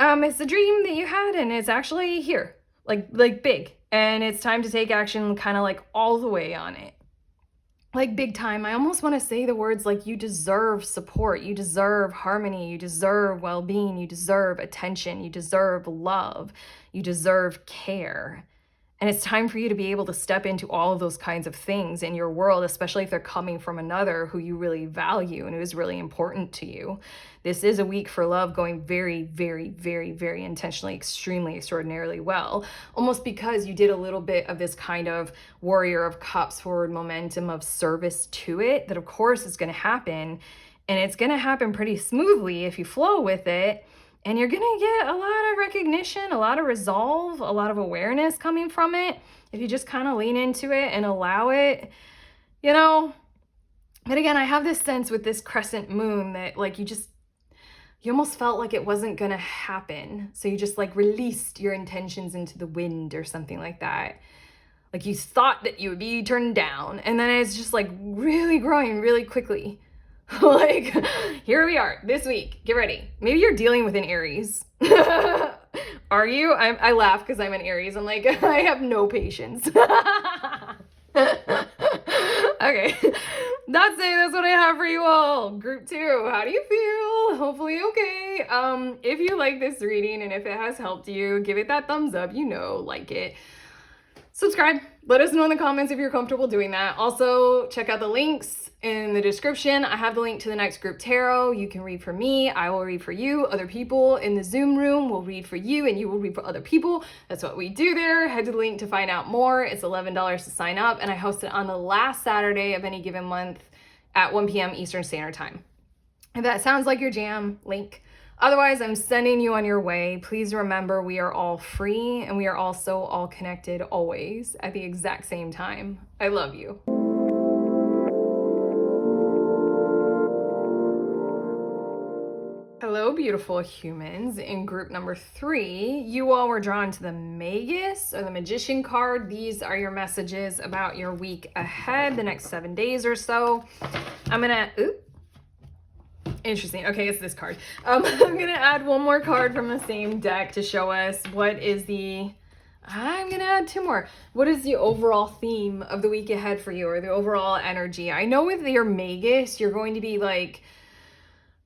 It's a dream that you had, and it's actually here, like big, and it's time to take action, kind of like all the way on it. Like big time. I almost want to say the words like you deserve support, you deserve harmony, you deserve well-being, you deserve attention, you deserve love, you deserve care. And it's time for you to be able to step into all of those kinds of things in your world, especially if they're coming from another who you really value and who is really important to you. This is a week for love going very, very, very, very intentionally, extremely, extraordinarily well. Almost because you did a little bit of this kind of Warrior of Cups forward momentum of service to it, that of course is going to happen. And it's going to happen pretty smoothly if you flow with it. And you're going to get a lot of recognition, a lot of resolve, a lot of awareness coming from it if you just kind of lean into it and allow it, you know. But again, I have this sense with this crescent moon that like you almost felt like it wasn't going to happen. So you just like released your intentions into the wind or something like that. Like you thought that you would be turned down, and then it's just like really growing really quickly. Like, here we are this week. Get ready. Maybe you're dealing with an Aries. Are you? I laugh because I'm an Aries. I'm like, I have no patience. Okay. That's it. That's what I have for you all. Group 2. How do you feel? Hopefully okay. If you like this reading and if it has helped you, give it that thumbs up. You know, like it. Subscribe. Let us know in the comments if you're comfortable doing that. Also, check out the links in the description. I have the link to the next group tarot. You can read for me. I will read for you. Other people in the Zoom room will read for you, and you will read for other people. That's what we do there. Head to the link to find out more. It's $11 to sign up, and I host it on the last Saturday of any given month at 1 p.m. Eastern Standard Time. If that sounds like your jam, link. Otherwise, I'm sending you on your way. Please remember, we are all free, and we are also all connected always at the exact same time. I love you. Hello, beautiful humans. In group number 3, you all were drawn to the Magus or the Magician card. These are your messages about your week ahead, the next 7 days or so. I'm gonna, interesting. Okay, it's this card. I'm gonna add one more card from the same deck to show us what is the, I'm gonna add 2 more. What is the overall theme of the week ahead for you, or the overall energy? I know with your Magus, you're going to be like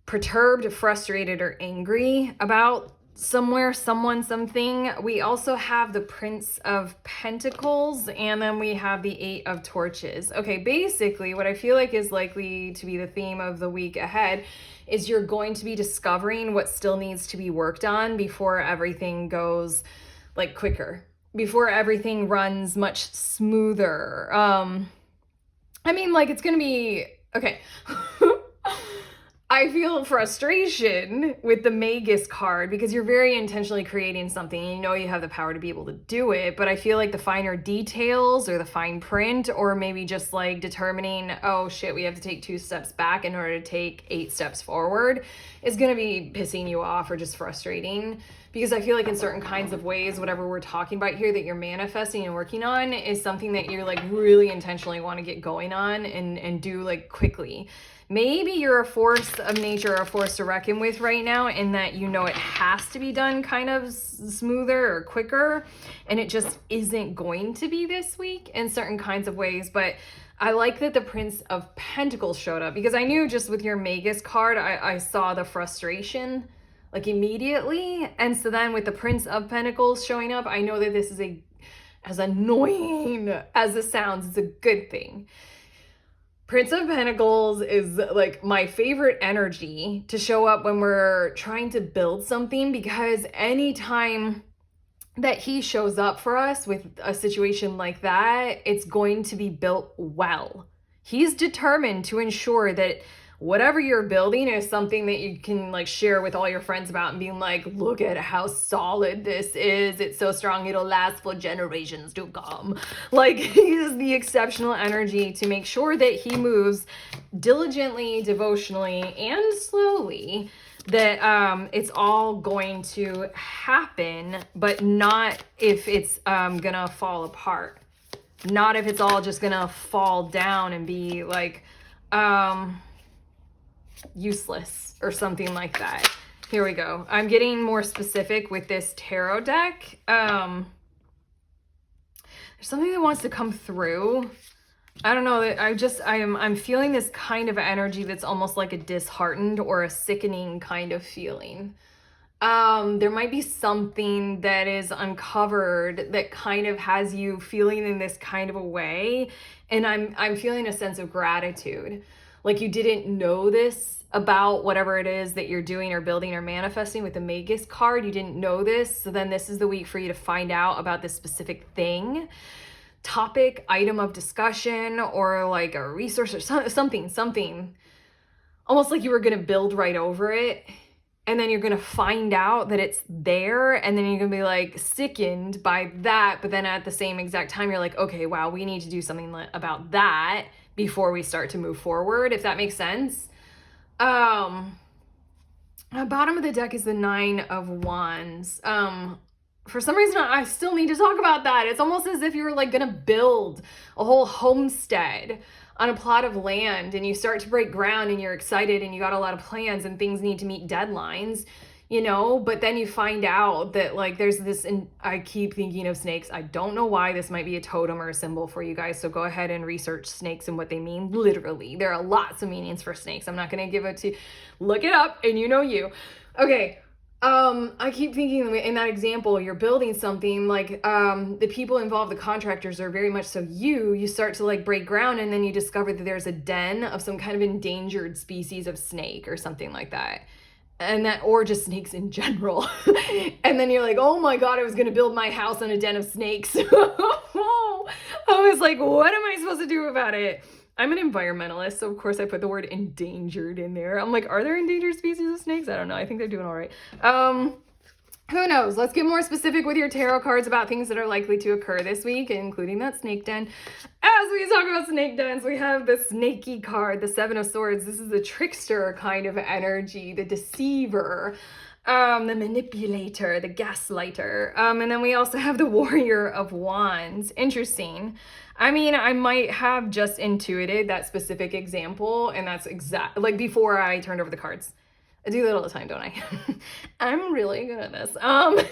perturbed, frustrated, or angry about somewhere, someone, something. We also have the Prince of Pentacles, and then we have the 8 of Torches. Okay, basically what I feel like is likely to be the theme of the week ahead is you're going to be discovering what still needs to be worked on before everything goes like quicker, before everything runs much smoother. I mean, like, it's gonna be okay. I feel frustration with the Magus card because you're very intentionally creating something and you know you have the power to be able to do it, but I feel like the finer details or the fine print, or maybe just like determining, oh shit, we have to take 2 steps back in order to take 8 steps forward, is going to be pissing you off or just frustrating. Because I feel like in certain kinds of ways, whatever we're talking about here that you're manifesting and working on is something that you're like really intentionally want to get going on and do like quickly. Maybe you're a force of nature, a force to reckon with right now, in that you know it has to be done kind of smoother or quicker, and it just isn't going to be this week in certain kinds of ways. But I like that the Prince of Pentacles showed up, because I knew just with your Magus card, I saw the frustration like immediately. And so then with the Prince of Pentacles showing up, I know that this is as annoying as it sounds, it's a good thing. Prince of Pentacles is like my favorite energy to show up when we're trying to build something, because anytime that he shows up for us with a situation like that, it's going to be built well. He's determined to ensure that whatever you're building is something that you can like share with all your friends about and being like, look at how solid this is. It's so strong. It'll last for generations to come. Like, he has the exceptional energy to make sure that he moves diligently, devotionally, and slowly, that it's all going to happen, but not if it's gonna fall apart. Not if it's all just gonna fall down and be like, useless or something like that. Here we go. I'm getting more specific with this tarot deck. There's something that wants to come through. I don't know, that I'm feeling this kind of energy that's almost like a disheartened or a sickening kind of feeling. There might be something that is uncovered that kind of has you feeling in this kind of a way. And I'm feeling a sense of gratitude. Like you didn't know this about whatever it is that you're doing or building or manifesting with the Magus card. You didn't know this. So then this is the week for you to find out about this specific thing, topic, item of discussion, or like a resource or something. Almost like you were going to build right over it. And then you're going to find out that it's there. And then you're going to be like sickened by that. But then at the same exact time, you're like, okay, wow, we need to do something about that before we start to move forward, if that makes sense. Bottom of the deck is the 9 of Wands. For some reason, I still need to talk about that. It's almost as if you were like going to build a whole homestead on a plot of land, and you start to break ground and you're excited and you got a lot of plans and things need to meet deadlines, you know, but then you find out that like there's this, and I keep thinking of snakes. I don't know why. This might be a totem or a symbol for you guys, so go ahead and research snakes and what they mean. Literally, there are lots of meanings for snakes. I'm not going to give it to you. Look it up and you know you. Okay. I keep thinking in that example, you're building something like, the people involved, the contractors are very much so you start to like break ground, and then you discover that there's a den of some kind of endangered species of snake or something like that. And that, or just snakes in general. And then you're like, oh my God, I was going to build my house on a den of snakes. I was like, what am I supposed to do about it? I'm an environmentalist, so of course I put the word endangered in there. I'm like, are there endangered species of snakes? I don't know. I think they're doing all right. Who knows? Let's get more specific with your tarot cards about things that are likely to occur this week, including that snake den. As we talk about snake dens, we have the snaky card, the 7 of Swords. This is the trickster kind of energy, the deceiver, the manipulator, the gaslighter. And then we also have the Warrior of Wands. Interesting. I mean, I might have just intuited that specific example, and that's exact, like before I turned over the cards. I do that all the time, don't I? I'm really good at this. I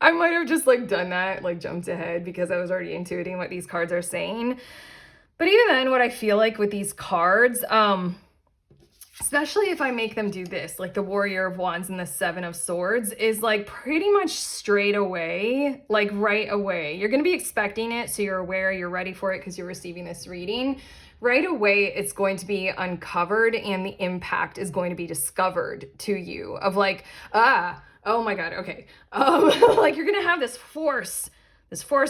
might have just like done that, like jumped ahead because I was already intuiting what these cards are saying. But even then, what I feel like with these cards, especially if I make them do this, like the Warrior of Wands and the 7 of Swords, is like pretty much straight away, like right away. You're going to be expecting it, so you're aware, you're ready for it because you're receiving this reading. Right away, it's going to be uncovered and the impact is going to be discovered to you of like, oh my God, okay. Like you're going to have this force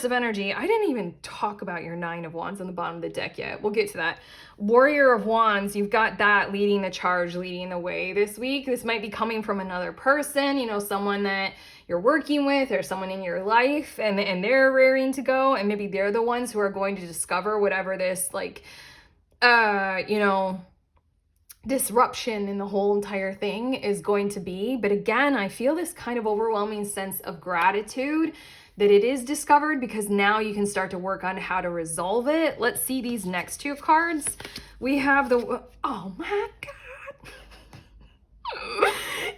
of energy. I didn't even talk about your 9 of Wands on the bottom of the deck yet. We'll get to that. Warrior of Wands, you've got that leading the charge, leading the way this week. This might be coming from another person, you know, someone that you're working with or someone in your life, and they're raring to go, and maybe they're the ones who are going to discover whatever this like, you know, disruption in the whole entire thing is going to be. But again, I feel this kind of overwhelming sense of gratitude that it is discovered, because now you can start to work on how to resolve it. Let's see these next 2 cards. We have the, oh my God.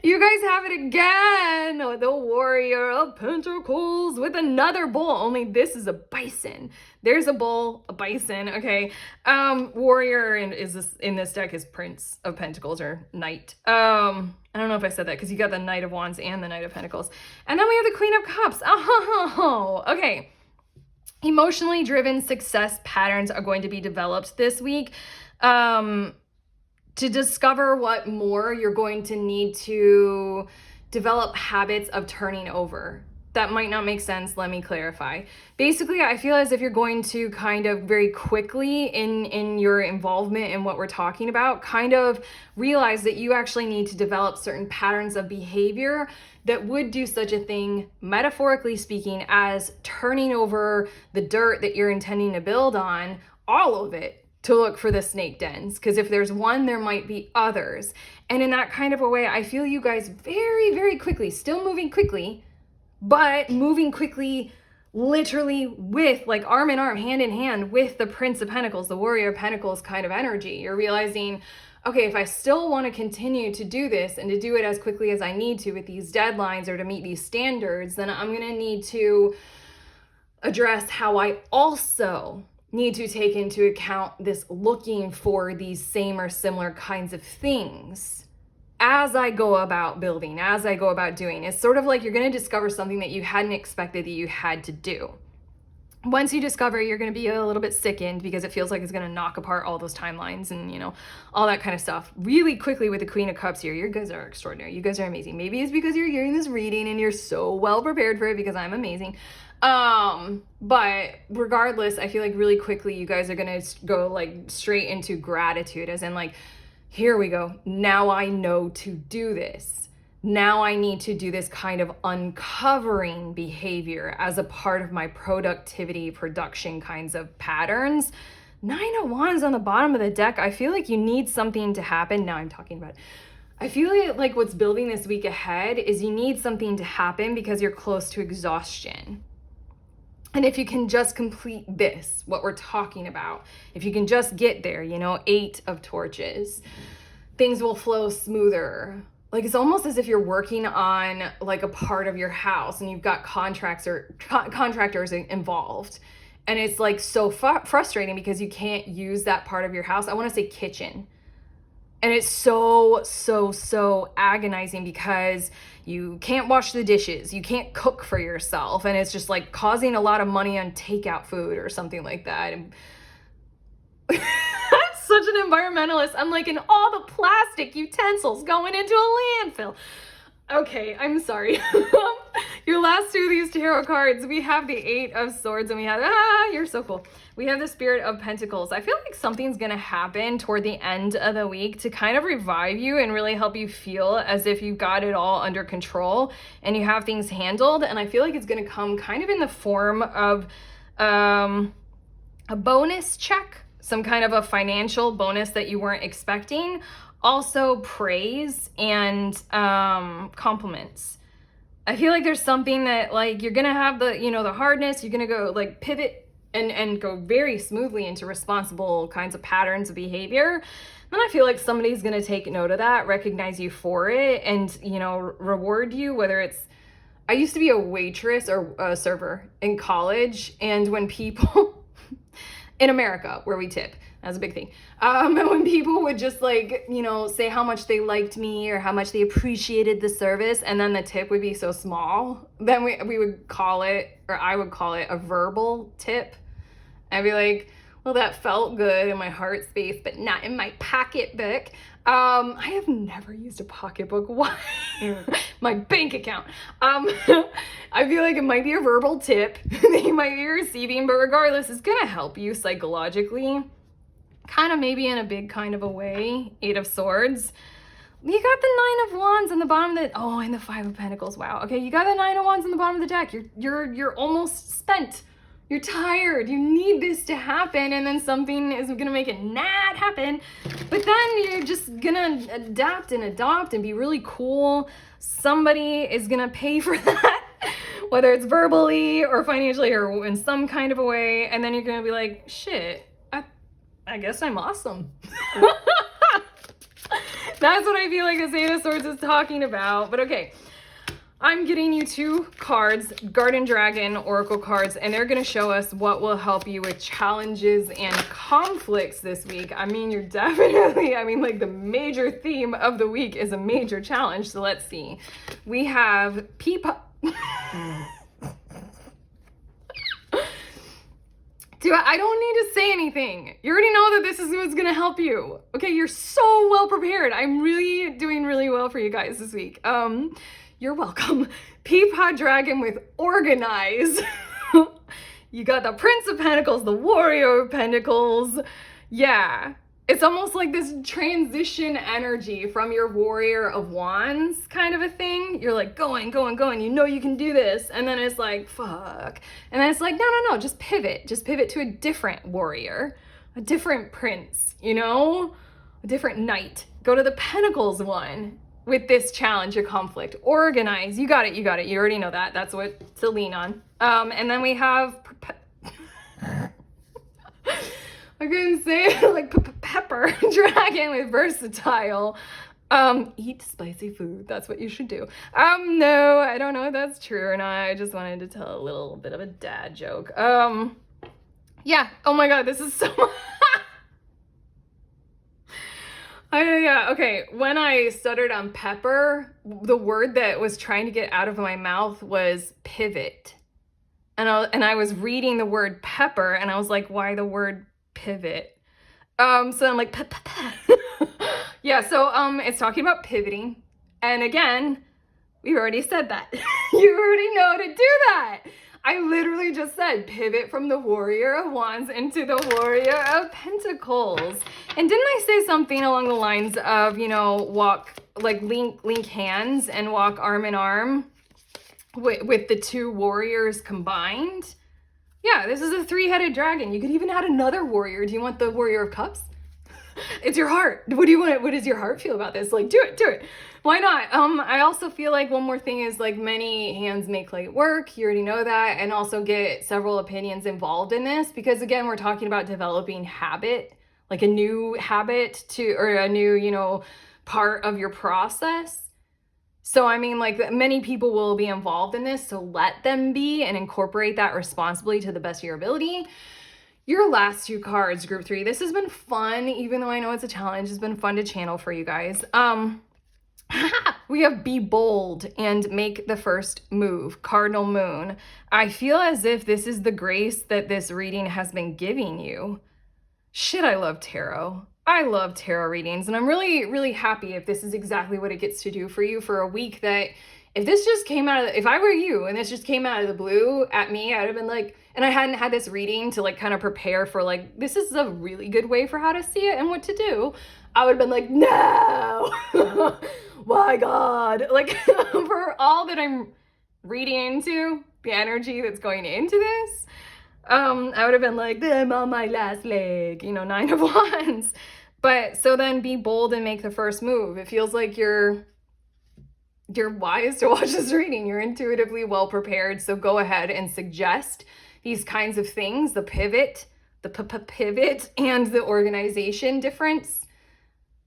You guys have it again. The Warrior of Pentacles with another bull, only this is a bison. There's a bull, a bison. Okay. Warrior in this deck is Prince of Pentacles or Knight. I don't know if I said that because you got the Knight of Wands and the Knight of Pentacles. And then we have the Queen of Cups. Oh, okay. Emotionally driven success patterns are going to be developed this week. To discover what more, you're going to need to develop habits of turning over. That might not make sense. Let me clarify. Basically, I feel as if you're going to kind of very quickly in your involvement in what we're talking about, kind of realize that you actually need to develop certain patterns of behavior that would do such a thing, metaphorically speaking, as turning over the dirt that you're intending to build on, all of it, to look for the snake dens, because if there's one, there might be others. And in that kind of a way, I feel you guys very, very quickly, still moving quickly, but moving quickly literally with like arm in arm, hand in hand with the Prince of Pentacles, the Warrior of Pentacles kind of energy. You're realizing, okay, if I still want to continue to do this and to do it as quickly as I need to with these deadlines or to meet these standards, then I'm going to need to address how I also need to take into account this looking for these same or similar kinds of things as I go about building, as I go about doing. It's sort of like you're going to discover something that you hadn't expected that you had to do. Once you discover, you're going to be a little bit sickened because it feels like it's going to knock apart all those timelines and, you know, all that kind of stuff really quickly with the Queen of Cups here. You guys are extraordinary. You guys are amazing. Maybe it's because you're hearing this reading and you're so well prepared for it because I'm amazing. But regardless, I feel like really quickly you guys are going to go like straight into gratitude, as in like, here we go. Now I know to do this. Now I need to do this kind of uncovering behavior as a part of my productivity, production kinds of patterns. 9 of Wands on the bottom of the deck. I feel like you need something to happen. Now I'm talking about it. I feel like what's building this week ahead is you need something to happen because you're close to exhaustion. And if you can just complete this, what we're talking about, if you can just get there, you know, 8 of Torches, things will flow smoother. Like, it's almost as if you're working on like a part of your house and you've got contractors involved. And it's like so frustrating because you can't use that part of your house. I want to say kitchen. And it's so agonizing because you can't wash the dishes. You can't cook for yourself. And it's just like causing a lot of money on takeout food or something like that. And such an environmentalist. I'm like, in all the plastic utensils going into a landfill. Okay, I'm sorry. Your last 2 of these tarot cards, we have the 8 of Swords and we have, you're so cool. We have the Spirit of Pentacles. I feel like something's going to happen toward the end of the week to kind of revive you and really help you feel as if you've got it all under control and you have things handled. And I feel like it's going to come kind of in the form of a bonus check, some kind of a financial bonus that you weren't expecting. Also praise and compliments. I feel like there's something that like you're gonna have the, you know, the hardness, you're gonna go like pivot and go very smoothly into responsible kinds of patterns of behavior. Then I feel like somebody's gonna take note of that, recognize you for it, and, you know, reward you, whether it's, I used to be a waitress or a server in college, and when people in America, where we tip, that's a big thing. And when people would just like, you know, say how much they liked me or how much they appreciated the service, and then the tip would be so small, then we would call it, or I would call it, a verbal tip. I'd be like, well, that felt good in my heart space, but not in my pocketbook. I have never used a pocketbook. Why? My bank account. I feel like it might be a verbal tip that you might be receiving, but regardless, it's gonna help you psychologically, kind of maybe in a big kind of a way. 8 of Swords. You got the 9 of Wands on the bottom of the, oh, and the 5 of Pentacles. Wow. Okay, you got the 9 of Wands on the bottom of the deck. You're almost spent. You're tired. You need this to happen, and then something is gonna make it not happen. But then you're just gonna adapt and adopt and be really cool. Somebody is gonna pay for that, whether it's verbally or financially or in some kind of a way. And then you're gonna be like, shit, I guess I'm awesome. That's what I feel like this 8 of Swords is talking about. But okay. I'm getting you 2 cards, Garden Dragon Oracle cards, and they're going to show us what will help you with challenges and conflicts this week. I mean, you're definitely, like the major theme of the week is a major challenge. So let's see. We have I don't need to say anything. You already know that this is what's going to help you. Okay, you're so well prepared. I'm really doing really well for you guys this week. You're welcome. Peapod Dragon with Organize. You got the Prince of Pentacles, the Warrior of Pentacles. Yeah. It's almost like this transition energy from your Warrior of Wands kind of a thing. You're like going. You know you can do this. And then it's like, fuck. And then it's like, no. Just pivot. Just pivot to a different warrior. A different prince, you know? A different knight. Go to the Pentacles one. With this challenge or conflict. Organize. You got it. You already know that. That's what to lean on. And then we have I couldn't say it, like Pepper Dragon with Versatile. Eat spicy food. That's what you should do. No, I don't know if that's true or not. I just wanted to tell a little bit of a dad joke. Yeah. Oh my God, this is so Yeah, okay. When I stuttered on pepper, the word that was trying to get out of my mouth was pivot. And I was reading the word pepper and I was like, why the word pivot? So I'm like, yeah, so it's talking about pivoting. And again, we already said that. You already know how to do that. I literally just said pivot from the Warrior of Wands into the Warrior of Pentacles. And didn't I say something along the lines of, you know, walk, like link hands and walk arm in arm with the two warriors combined? Yeah, this is a three-headed dragon. You could even add another warrior. Do you want the Warrior of Cups? It's your heart. What do you want? What does your heart feel about this? Like, do it. Why not? I also feel like one more thing is like many hands make light work. You already know that. And also get several opinions involved in this because again, we're talking about developing habit, like a new habit or a new, you know, part of your process. So, I mean, like many people will be involved in this. So let them be and incorporate that responsibly to the best of your ability. Your last two cards, group 3. This has been fun, even though I know it's a challenge. It's been fun to channel for you guys. We have Be Bold and Make the First Move, Cardinal Moon. I feel as if this is the grace that this reading has been giving you. Shit, I love tarot. I love tarot readings, and I'm really, really happy if this is exactly what it gets to do for you for a week that if this just came out of, if I were you and this just came out of the blue at me, I'd have been like, and I hadn't had this reading to like kind of prepare for like, this is a really good way for how to see it and what to do. I would have been like, no, my God. Like for all that I'm reading into, the energy that's going into this, I would have been like, I'm on my last leg, you know, 9 of Wands. But so then be bold and make the first move. It feels like you're wise to watch this reading. You're intuitively well prepared. So go ahead and suggest these kinds of things, the pivot, the pivot and the organization difference.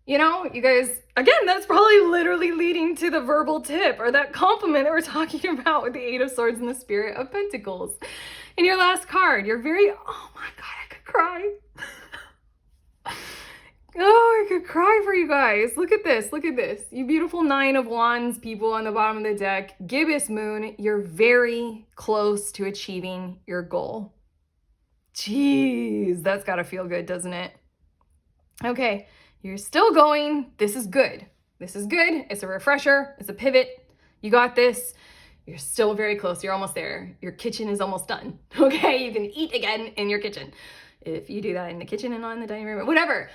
You know, you guys, again, that's probably literally leading to the verbal tip or that compliment that we're talking about with the 8 of Swords and the Spirit of Pentacles. And your last card, you're very, oh my God, I could cry. Oh, I could cry for you guys. Look at this. Look at this. You beautiful 9 of Wands people on the bottom of the deck. Gibbous Moon, you're very close to achieving your goal. Jeez, that's got to feel good, doesn't it? Okay, you're still going. This is good. This is good. It's a refresher. It's a pivot. You got this. You're still very close. You're almost there. Your kitchen is almost done. Okay, you can eat again in your kitchen. If you do that in the kitchen and not in the dining room, whatever.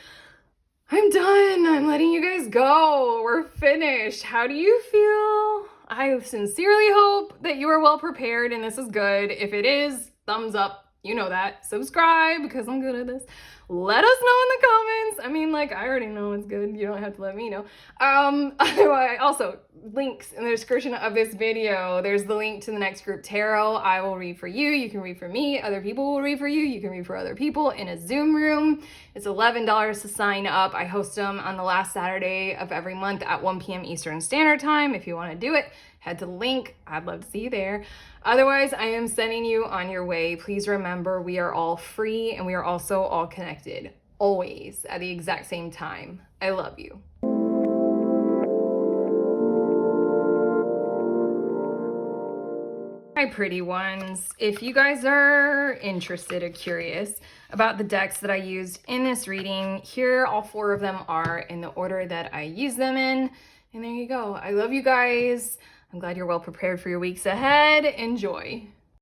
I'm done. I'm letting you guys go. We're finished. How do you feel? I sincerely hope that you are well prepared and this is good. If it is, thumbs up. You know that. Subscribe because I'm good at this. Let us know in the comments. I mean, like, I already know it's good. You don't have to let me know. Otherwise, also, links in the description of this video. There's the link to the next group tarot. I will read for you. You can read for me. Other people will read for you. You can read for other people in a Zoom room. It's $11 to sign up. I host them on the last Saturday of every month at 1 p.m. Eastern Standard Time. If you want to do it, head to the link. I'd love to see you there. Otherwise, I am sending you on your way. Please remember, we are all free and we are also all connected, always at the exact same time. I love you. Hi, pretty ones. If you guys are interested or curious about the decks that I used in this reading, here all 4 of them are in the order that I use them in. And there you go. I love you guys. I'm glad you're well prepared for your weeks ahead. Enjoy.